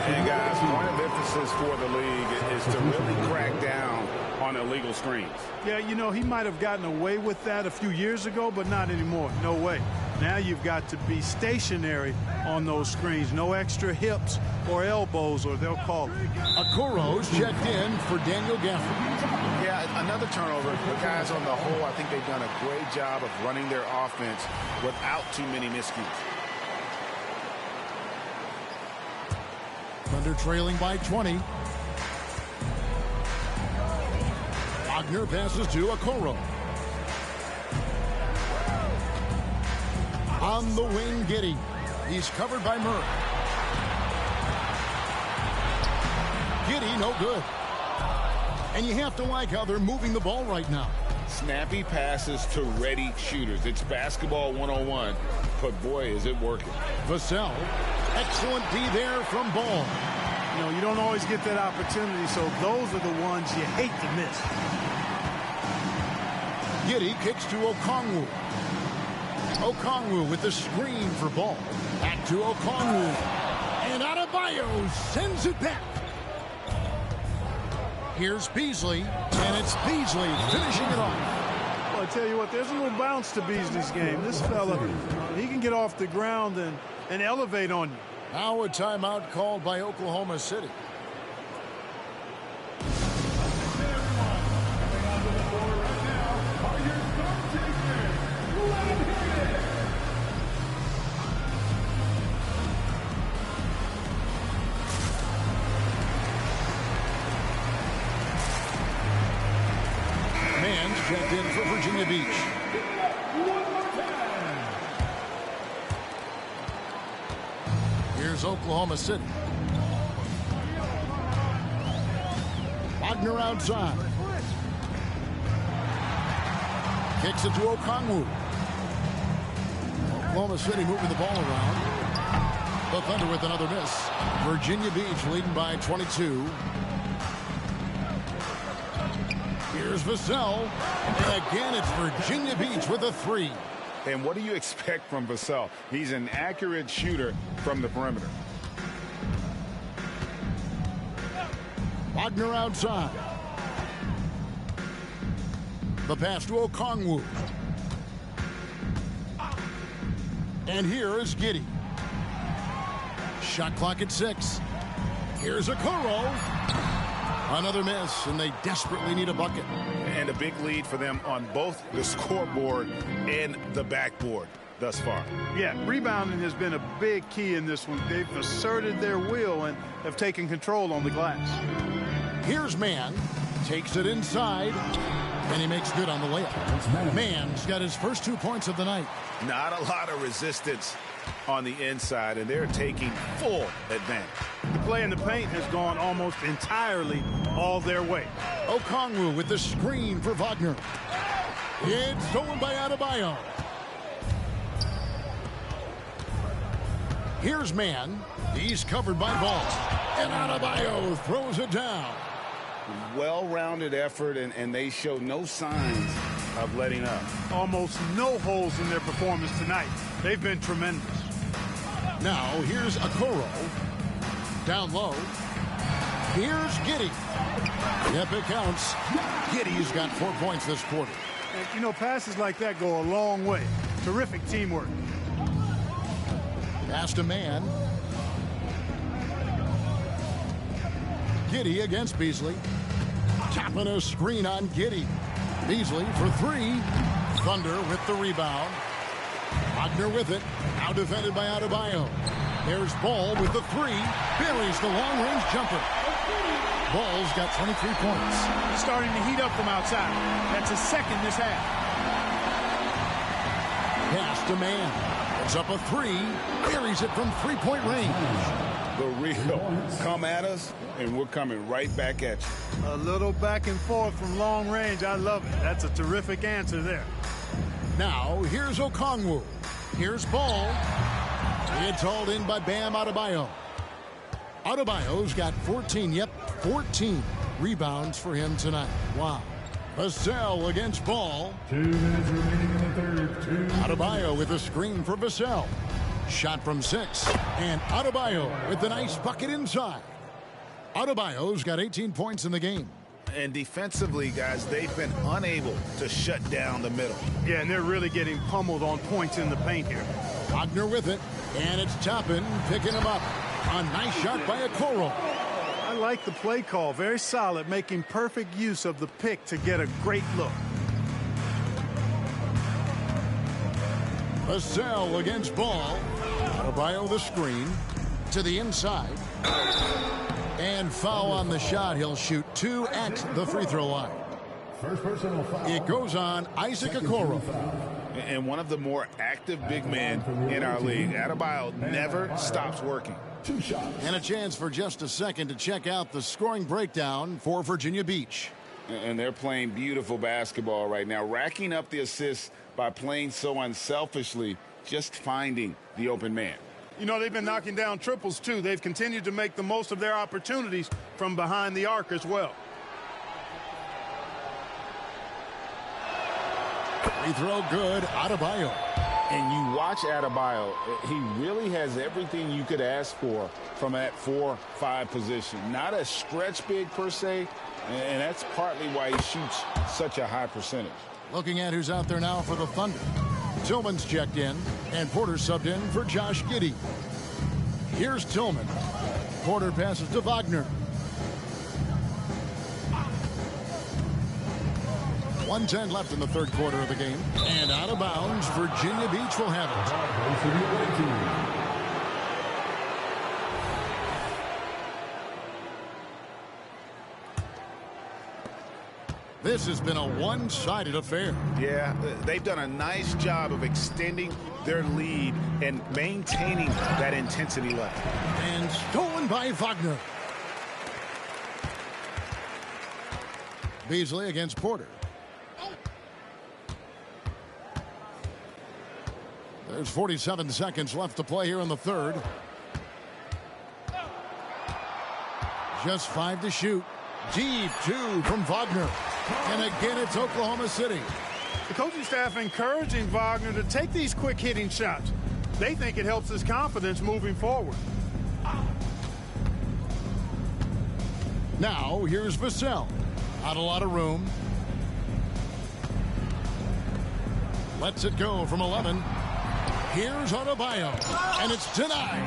S4: And guys, point of emphasis for the league is to really crack down on illegal screens.
S5: Yeah, you know, he might have gotten away with that a few years ago, but not anymore. No way. Now you've got to be stationary on those screens. No extra hips or elbows, or they'll call it.
S3: Okoro's checked in for Daniel Gafford.
S4: Yeah, another turnover. The guys on the whole, I think they've done a great job of running their offense without too many miscues.
S3: Thunder trailing by 20. Wagner passes to Okoro. On the wing, Giddey. He's covered by Murray. Giddey, no good. And you have to like how they're moving the ball right now.
S4: Snappy passes to ready shooters. It's basketball 101, but boy, is it working.
S3: Vassell, excellent D there from Ball.
S5: You know, you don't always get that opportunity, so those are the ones you hate to miss.
S3: Giddey kicks to Okongwu. Okongwu with the screen for Ball. Back to Okongwu. And Adebayo sends it back. Here's Beasley, and it's Beasley finishing it off.
S5: Well, I tell you what, there's a little bounce to Beasley's game. This fella, he can get off the ground and elevate on you.
S3: Now a timeout called by Oklahoma City. Man's checked in for Virginia Beach. Here's Oklahoma City. Wagner outside. Kicks it to Okongwu. Oklahoma City moving the ball around. The Thunder with another miss. Virginia Beach leading by 22. Here's Vassell. And again, it's Virginia Beach with a three.
S4: And what do you expect from Vassell? He's an accurate shooter from the perimeter.
S3: Wagner outside. The pass to Okongwu. And here is Giddey. Shot clock at 6. Here's Okoro. Another miss, and they desperately need a bucket.
S4: And a big lead for them on both the scoreboard and the backboard thus far.
S5: Yeah, rebounding has been a big key in this one. They've asserted their will and have taken control on the glass.
S3: Here's Mann. Takes it inside, and he makes good on the layup. Mann's got his first 2 points of the night.
S4: Not a lot of resistance on the inside, and they're taking full advantage.
S5: The play in the paint has gone almost entirely all their way.
S3: Okongwu with the screen for Wagner. It's stolen by Adebayo. Here's Mann. He's covered by Ball. And Adebayo throws it down.
S4: Well-rounded effort, and they show no signs of letting up.
S5: Almost no holes in their performance tonight. They've been tremendous.
S3: Now, here's Okoro. Down low. Here's Giddey. Yep, it counts. Giddey's got 4 points this quarter.
S5: And, you know, passes like that go a long way. Terrific teamwork.
S3: Pass to Mann. Giddey against Beasley. Tapping a screen on Giddey. Beasley for 3. Thunder with the rebound. Wagner with it. Now defended by Adebayo. There's Ball with the 3. Buries the long-range jumper. Ball's got 23 points.
S5: He's starting to heat up from outside. That's his second this half.
S3: Pass to Mann. Puts up a 3. Buries it from three-point range.
S4: The real come at us, and we're coming right back at you.
S5: A little back and forth from long range. I love it. That's a terrific answer there.
S3: Now, here's Okongwu. Here's Ball. It's hauled in by Bam Adebayo. Adebayo's got 14, 14 rebounds for him tonight. Wow. Vassell against Ball.
S9: 2 minutes remaining in the third.
S3: Adebayo with a screen for Vassell. Shot from 6. And Adebayo with the nice bucket inside. Adebayo's got 18 points in the game.
S4: And defensively, guys, they've been unable to shut down the middle.
S5: Yeah, and they're really getting pummeled on points in the paint here.
S3: Wagner with it. And it's Toppin picking him up. A nice shot by Okoro.
S5: I like the play call. Very solid, making perfect use of the pick to get a great look.
S3: Vassell against Ball. Adebayo the screen to the inside. And foul on the shot. He'll shoot 2 at the free throw line.
S9: First personal foul.
S3: It goes on Isaac Okoro.
S4: And one of the more active big men in our league. Adebayo never stops working.
S9: 2 shots.
S3: And a chance for just a second to check out the scoring breakdown for Virginia Beach.
S4: And they're playing beautiful basketball right now, racking up the assists by playing so unselfishly, just finding the open man.
S5: You know, they've been knocking down triples, too. They've continued to make the most of their opportunities from behind the arc as well.
S3: Free throw good. Adebayo.
S4: And you watch Adebayo, he really has everything you could ask for from that 4-5 position. Not a stretch big per se, and that's partly why he shoots such a high percentage.
S3: Looking at who's out there now for the Thunder. Tillman's checked in, and Porter subbed in for Josh Giddey. Here's Tillman. Porter passes to Wagner. 1:10 left in the third quarter of the game. And out of bounds, Virginia Beach will have it. This has been a one-sided affair.
S4: Yeah, they've done a nice job of extending their lead and maintaining that intensity level.
S3: And stolen by Wagner. Beasley against Porter. There's 47 seconds left to play here in the third. Just 5 to shoot. Deep 2 from Wagner. And again, it's Oklahoma City.
S5: The coaching staff encouraging Wagner to take these quick hitting shots. They think it helps his confidence moving forward.
S3: Now, here's Vassell. Not a lot of room. Lets it go from 11. Here's Adebayo, and it's denied.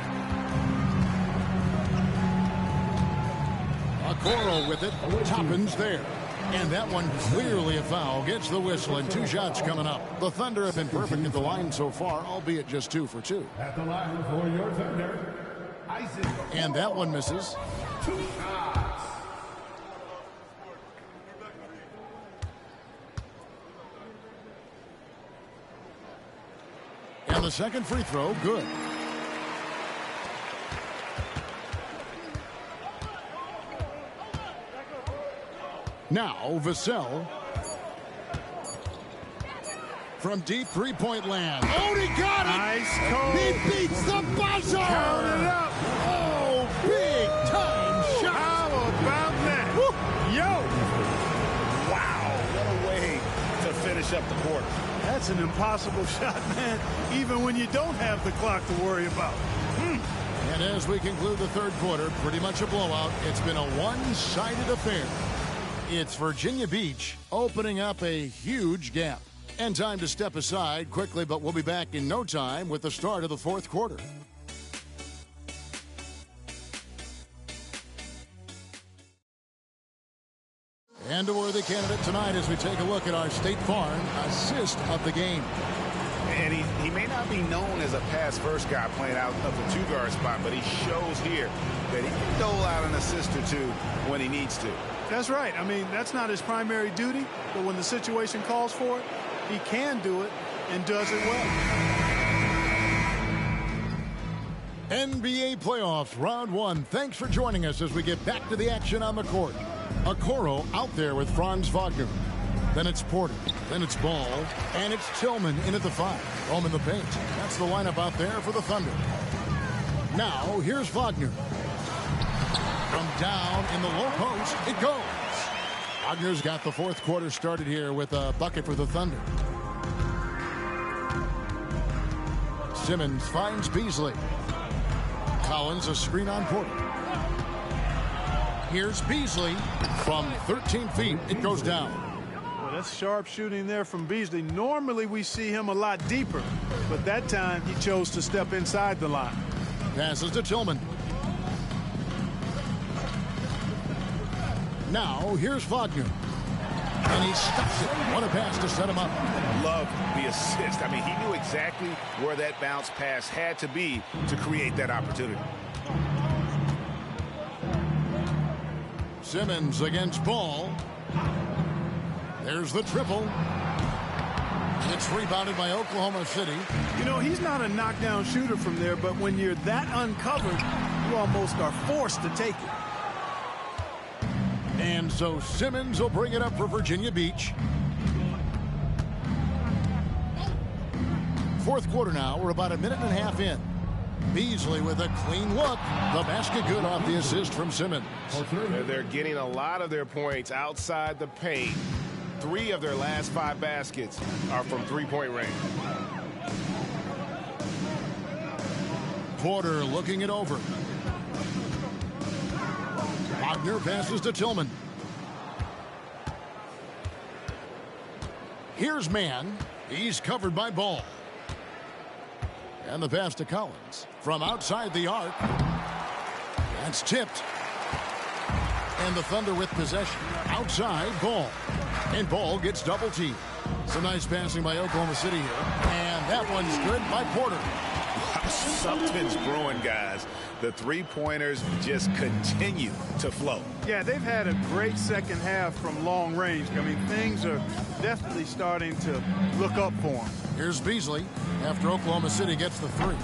S3: Okoro with it. Toppin's there. And that one clearly a foul. Gets the whistle, and 2 shots coming up. The Thunder have been perfect at the line so far, albeit just 2 for 2.
S10: At the line for your Thunder, Isaac.
S3: And that one misses.
S10: 2 shots.
S3: And the second free throw, good. Now, Vassell. From deep three-point land. Oh, he got it!
S5: Nice call.
S3: He beats the buzzer!
S5: Count it up.
S3: Oh, big-time shot!
S5: How about that?
S3: Woo.
S5: Yo!
S4: Wow, what a way to finish up the quarter.
S5: That's an impossible shot, man, even when you don't have the clock to worry about.
S3: And as we conclude the third quarter, pretty much a blowout. It's been a one-sided affair. It's Virginia Beach opening up a huge gap. And time to step aside quickly, but we'll be back in no time with the start of the fourth quarter. And a worthy candidate tonight as we take a look at our State Farm assist of the game.
S4: And he may not be known as a pass-first guy playing out of the 2-guard spot, but he shows here that he can dole out an assist or 2 when he needs to.
S5: That's right. I mean, that's not his primary duty, but when the situation calls for it, he can do it and does it well.
S3: NBA playoffs, round 1. Thanks for joining us as we get back to the action on the court. Okoro out there with Franz Wagner. Then it's Porter. Then it's Ball. And it's Tillman in at the 5. Home in the paint. That's the lineup out there for the Thunder. Now, here's Wagner. From down in the low post, it goes. Wagner's got the fourth quarter started here with a bucket for the Thunder. Simmons finds Beasley. Collins a screen on Porter. Here's Beasley. From 13 feet, it goes down.
S5: Well, that's sharp shooting there from Beasley. Normally we see him a lot deeper, but that time he chose to step inside the line.
S3: Passes to Tillman. Now, here's Wagner. And he stops it. What a pass to set him up.
S4: Love the assist. I mean, he knew exactly where that bounce pass had to be to create that opportunity.
S3: Simmons against Ball. There's the triple. It's rebounded by Oklahoma City.
S5: You know, he's not a knockdown shooter from there, but when you're that uncovered, you almost are forced to take it.
S3: And so Simmons will bring it up for Virginia Beach. Fourth quarter now. We're about a minute and a half in. Beasley with a clean look. The basket good off the assist from Simmons.
S6: They're getting a lot of their points outside the paint. 3 of their last 5 baskets are from three-point range.
S3: Porter looking it over. Wagner passes to Tillman. Here's Mann. He's covered by Ball. And the pass to Collins from outside the arc. That's tipped. And the Thunder with possession. Outside, Ball. And Ball gets double teamed. Some nice passing by Oklahoma City here. And that one's good by Porter.
S4: Something's brewing, guys. The three-pointers just continue to flow.
S5: Yeah, they've had a great second half from long range. I mean, things are definitely starting to look up for them.
S3: Here's Beasley after Oklahoma City gets the three.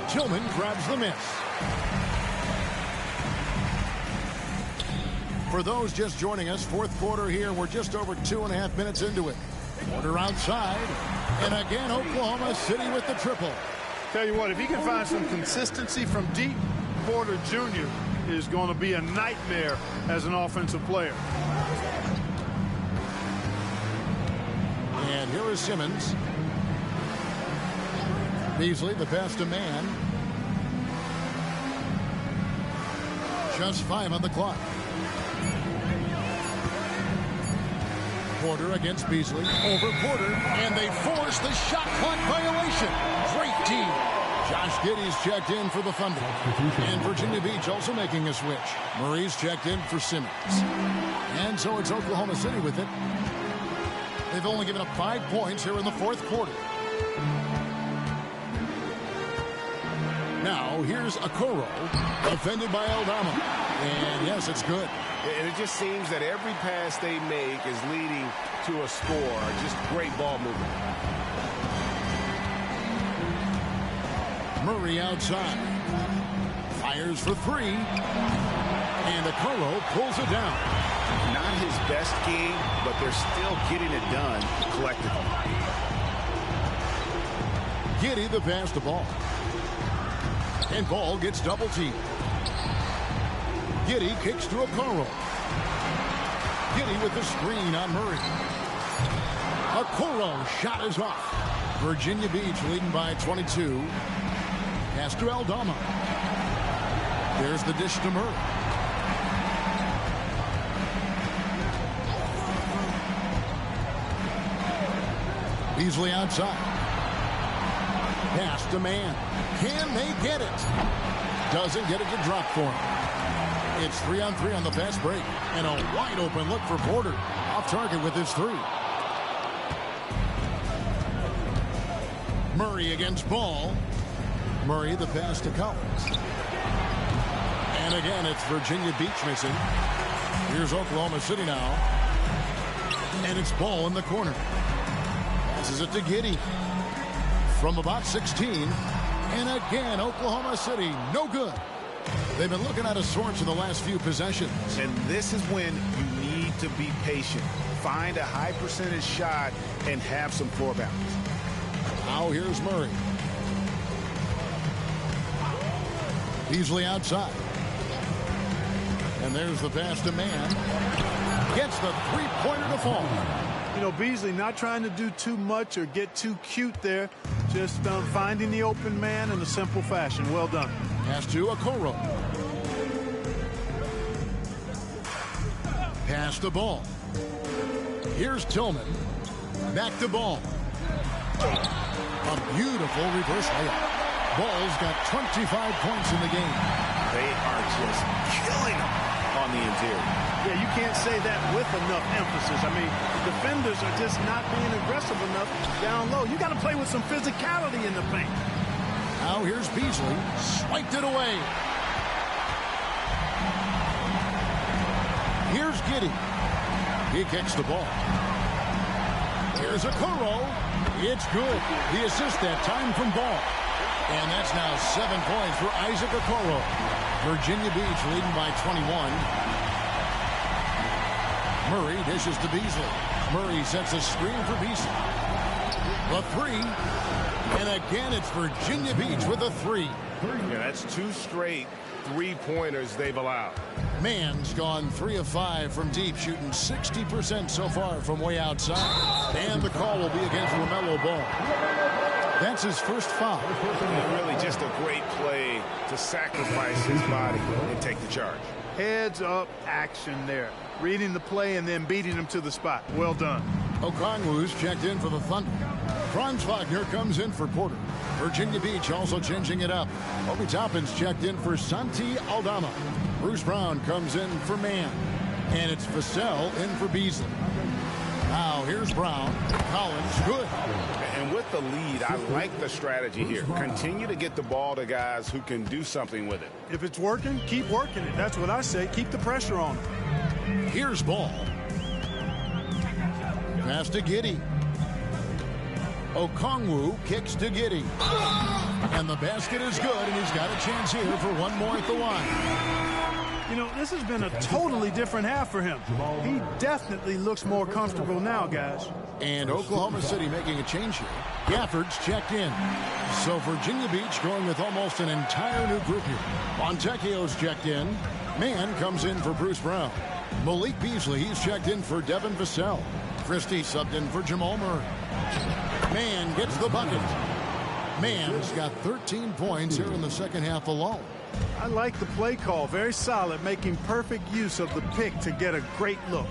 S3: Tillman grabs the miss. For those just joining us, fourth quarter here. We're just over 2.5 minutes into it. Porter outside. And again, Oklahoma City with the triple.
S5: Tell you what, if he can find some consistency from deep, Porter Jr. is going to be a nightmare as an offensive player.
S3: And here is Simmons. Beasley, the pass to Mann. Just 5 on the clock. Porter against Beasley. Over Porter. And they force the shot clock violation. Great team. Josh Giddey's checked in for the Thunder. And Virginia Beach also making a switch. Murray's checked in for Simmons. And so it's Oklahoma City with it. They've only given up 5 points here in the fourth quarter. Now here's Okoro. Defended by Aldama. And yes, it's good.
S6: And it just seems that every pass they make is leading to a score. Just great ball movement.
S3: Murray outside. Fires for three. And Okoro pulls it down.
S4: Not his best game, but they're still getting it done collectively.
S3: Giddey the pass to Ball. And Ball gets double teamed. Giddey kicks to Okoro. Giddey with the screen on Murray. Okoro shot is off. Virginia Beach leading by 22. Pass to Aldama. There's the dish to Murray. Beasley outside. Pass to Mann. Can they get it? Doesn't get it to drop for him. It's 3-on-3 on the fast break. And a wide open look for Porter. Off target with his three. Murray against Ball. Murray the pass to Collins. And again, it's Virginia Beach missing. Here's Oklahoma City now. And it's Ball in the corner. Passes it to Giddey. From about 16. And again, Oklahoma City, no good. They've been looking out of sorts in the last few possessions.
S4: And this is when you need to be patient. Find a high percentage shot and have some floor balance.
S3: Now here's Murray. Beasley outside. And there's the pass to Mann. Gets the three-pointer to fall.
S5: You know, Beasley not trying to do too much or get too cute there. Just finding the open man in a simple fashion. Well done.
S3: Pass to Okoro. Pass to Ball. Here's Tillman. Back to Ball. A beautiful reverse layup. Ball's got 25 points in the game.
S4: They are just killing them on the interior.
S5: Yeah, you can't say that with enough emphasis. I mean, defenders are just not being aggressive enough down low. You got to play with some physicality in the paint.
S3: Now here's Beasley. Swiped it away. Here's Giddey. He kicks the ball. Here's Okoro. It's good. The assist that time from Ball. And that's now 7 points for Isaac Okoro. Virginia Beach leading by 21. Murray dishes to Beasley. Murray sets a screen for Beasley. The three. And again, it's Virginia Beach with a three.
S6: Yeah, that's 2 straight three-pointers they've allowed.
S3: Mann's gone 3 of 5 from deep, shooting 60% so far from way outside. And the call will be against LaMelo Ball. That's his first foul.
S4: And really just a great play to sacrifice his body and take the charge.
S5: Heads up action there. Reading the play and then beating him to the spot. Well done.
S3: Okongwu's checked in for the Thunder. Franz Wagner comes in for Porter. Virginia Beach also changing it up. Obi Toppin's checked in for Santi Aldama. Bruce Brown comes in for Mann. And it's Vassell in for Beasley. Now here's Brown. Collins, good.
S4: And with the lead, I like the strategy here. Continue to get the ball to guys who can do something with it.
S5: If it's working, keep working it. That's what I say. Keep the pressure on him.
S3: Here's Ball. Pass to Giddey. Okongwu kicks to Giddey. And the basket is good, and he's got a chance here for one more at the line.
S5: You know, this has been a totally different half for him. He definitely looks more comfortable now, guys.
S3: And Oklahoma City making a change here. Gafford's checked in. So Virginia Beach going with almost an entire new group here. Montecchio's checked in. Mann comes in for Bruce Brown. Malik Beasley, he's checked in for Devin Vassell. Christie subbed in for Jamal Murray. Mann gets the bucket. Mann's got 13 points here in the second half alone.
S5: I like the play call. Very solid, making perfect use of the pick to get a great look.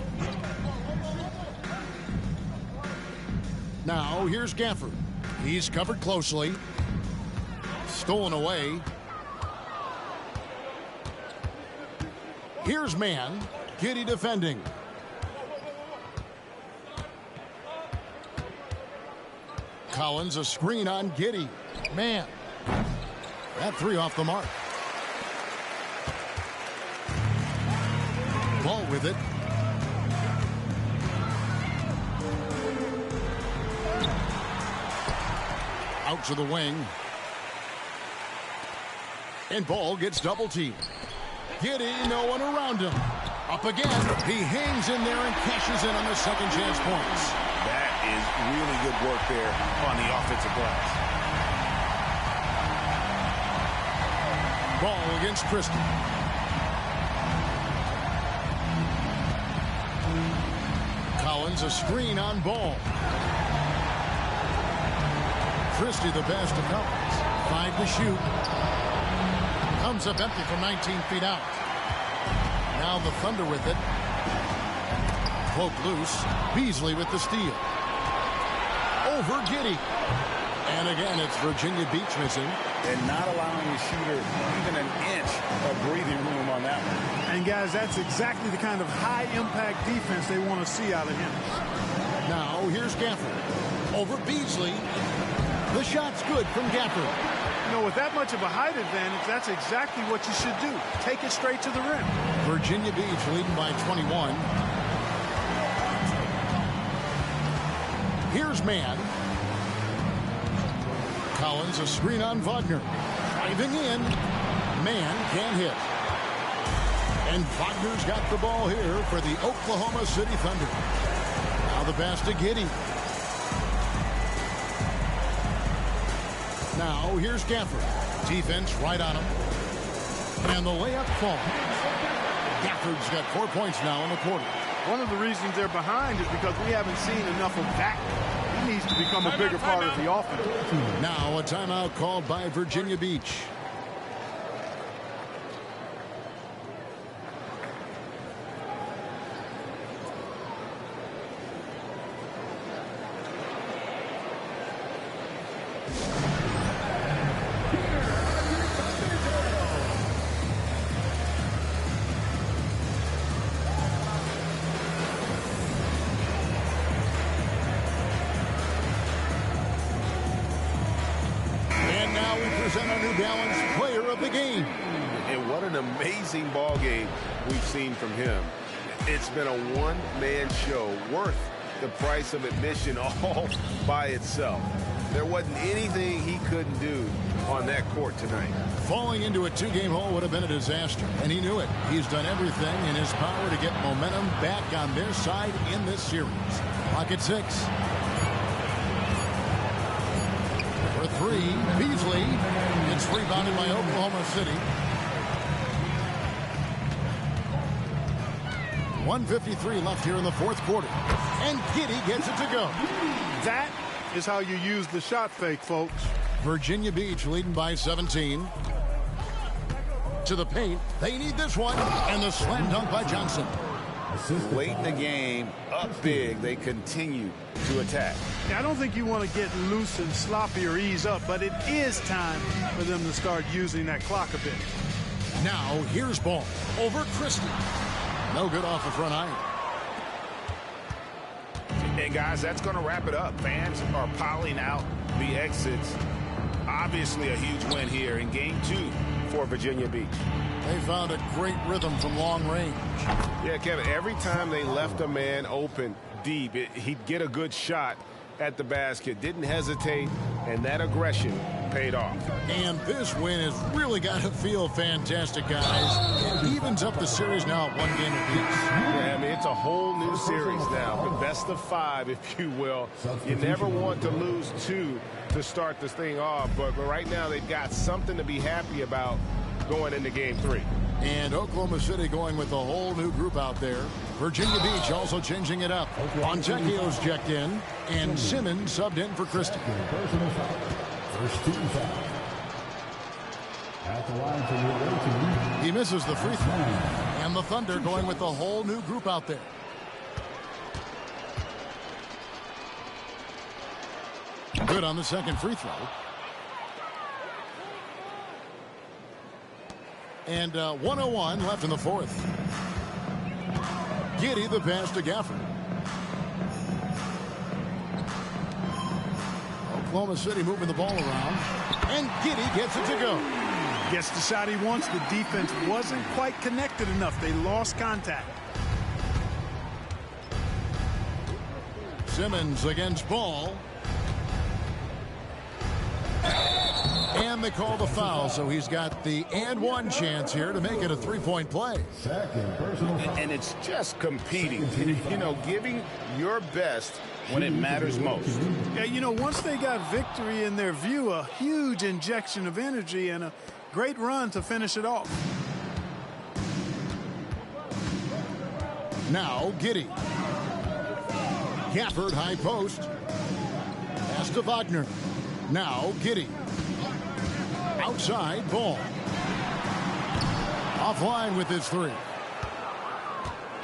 S3: Now here's Gafford. He's covered closely. Stolen away. Here's Mann. Giddey defending. Collins a screen on Giddey. Mann. That three off the mark. Ball with it. Out to the wing. And Ball gets double teamed. Giddey, no one around him. Up again. He hangs in there and cashes in on the second chance points.
S4: That is really good work there on the offensive glass.
S3: Ball against Christie. Collins a screen on Ball. Christie the pass to Collins. 5 to shoot. Comes up empty from 19 feet out. Now the Thunder with it. Poke loose. Beasley with the steal. Over Giddey. And again, it's Virginia Beach missing.
S4: And not allowing the shooter even an inch of breathing room on that one.
S5: And guys, that's exactly the kind of high-impact defense they want to see out of him.
S3: Now here's Gafford. Over Beasley. The shot's good from Gafford.
S5: You know, with that much of a height advantage, that's exactly what you should do. Take it straight to the rim.
S3: Virginia Beach leading by 21. Here's Mann. Collins a screen on Wagner. Driving in. Mann can't hit. And Wagner's got the ball here for the Oklahoma City Thunder. Now the pass to Giddey. Now here's Gafford. Defense right on him. And the layup falls. Gafford's got 4 points now in the quarter.
S5: One of the reasons they're behind is because we haven't seen enough of that. He needs to become a bigger part of the offense.
S3: Now a timeout called by Virginia Beach.
S6: Amazing ball game we've seen from him. It's been a one-man show worth the price of admission all by itself. There wasn't anything he couldn't do on that court tonight.
S3: Falling into a two-game hole would have been a disaster, and he knew it. He's done everything in his power to get momentum back on their side in this series. Clock at 6. For 3, Beasley. It's rebounded by Oklahoma City. 1:53 left here in the fourth quarter. And Giddey gets it to go.
S5: That is how you use the shot fake, folks.
S3: Virginia Beach leading by 17. To the paint. They need this one. And the slam dunk by Johnson.
S4: Late in the game, up big, they continue to attack.
S5: I don't think you want to get loose and sloppy or ease up, but it is time for them to start using that clock a bit.
S3: Now, here's ball over Christie. No good off the front iron.
S4: And, guys, that's going to wrap it up. Fans are piling out the exits. Obviously a huge win here in Game 2 for Virginia Beach.
S3: They found a great rhythm from long range.
S6: Yeah, Kevin, every time they left a man open deep, he'd get a good shot at the basket. Didn't hesitate, and that aggression paid off.
S3: And this win has really got to feel fantastic, guys. It evens up the series now at 1 game apiece.
S6: Yeah, I mean, it's a whole new series now. The best of 5, if you will. You never want to lose 2 to start this thing off, but right now they've got something to be happy about going into Game 3.
S3: And Oklahoma City going with a whole new group out there. Virginia Beach also changing it up. Fontecchio's checked in, and Simmons subbed in for Christie.
S10: First team foul. At the line for the away team.
S3: He misses the free throw. And the Thunder going with a whole new group out there. Good on the second free throw. And 1:01 left in the fourth. Giddy the pass to Gafford. Oklahoma City moving the ball around. And Giddy gets it to go.
S5: Gets the shot he wants. The defense wasn't quite connected enough. They lost contact.
S3: Simmons against Ball. And they call the foul, so he's got the and one chance here to make it a three-point play.
S10: Second personal foul.
S4: And it's just competing, you know, giving your best when it matters most.
S5: Yeah, you know, once they got victory in their view, a huge injection of energy and a great run to finish it off.
S3: Now Giddy. Gafford high post. Pass to Wagner. Now Giddy. Outside Ball. Offline with his three.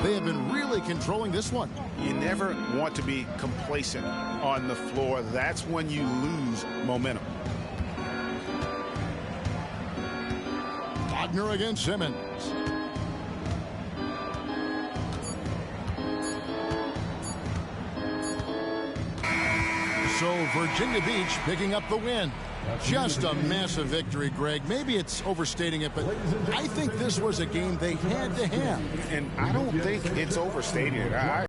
S3: They have been really controlling this one.
S4: You never want to be complacent on the floor. That's when you lose momentum.
S3: Wagner against Simmons. So Virginia Beach picking up the win. Just a massive victory, Greg. Maybe it's overstating it, but I think this was a game they had to have.
S4: And I don't think it's overstating it. I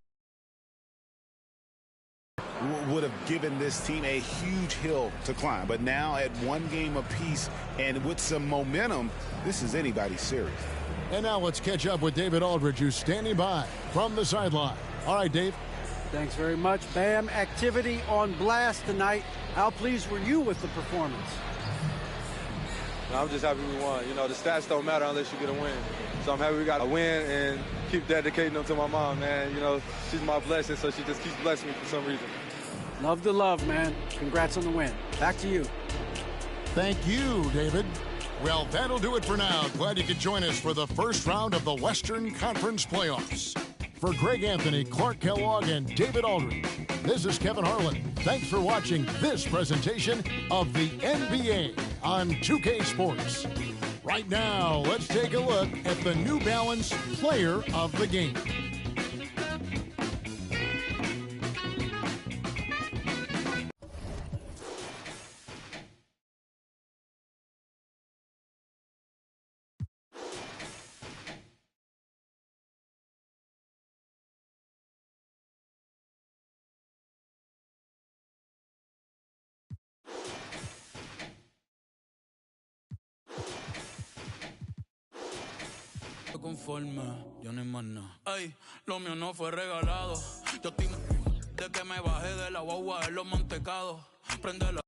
S4: would have given this team a huge hill to climb. But now at 1 game apiece and with some momentum, this is anybody's series.
S3: And now let's catch up with David Aldridge, who's standing by from the sideline. All right, Dave.
S11: Thanks very much, Bam. Activity on blast tonight. How pleased were you with the performance?
S12: I'm just happy we won. You know, the stats don't matter unless you get a win. So I'm happy we got a win and keep dedicating them to my mom, man. You know, she's my blessing, so she just keeps blessing me for some reason.
S11: Love the love, man. Congrats on the win. Back to you.
S3: Thank you, David. Well, that'll do it for now. Glad you could join us for the first round of the Western Conference Playoffs. For Greg Anthony, Clark Kellogg, and David Aldridge, this is Kevin Harlan. Thanks for watching this presentation of the NBA on 2K Sports. Right now, let's take a look at the New Balance Player of the Game.
S1: Conforme, yo no hay más nada. Ay, lo mío no fue regalado. Yo estoy de que me bajé de la guagua de los mantecados. Prende la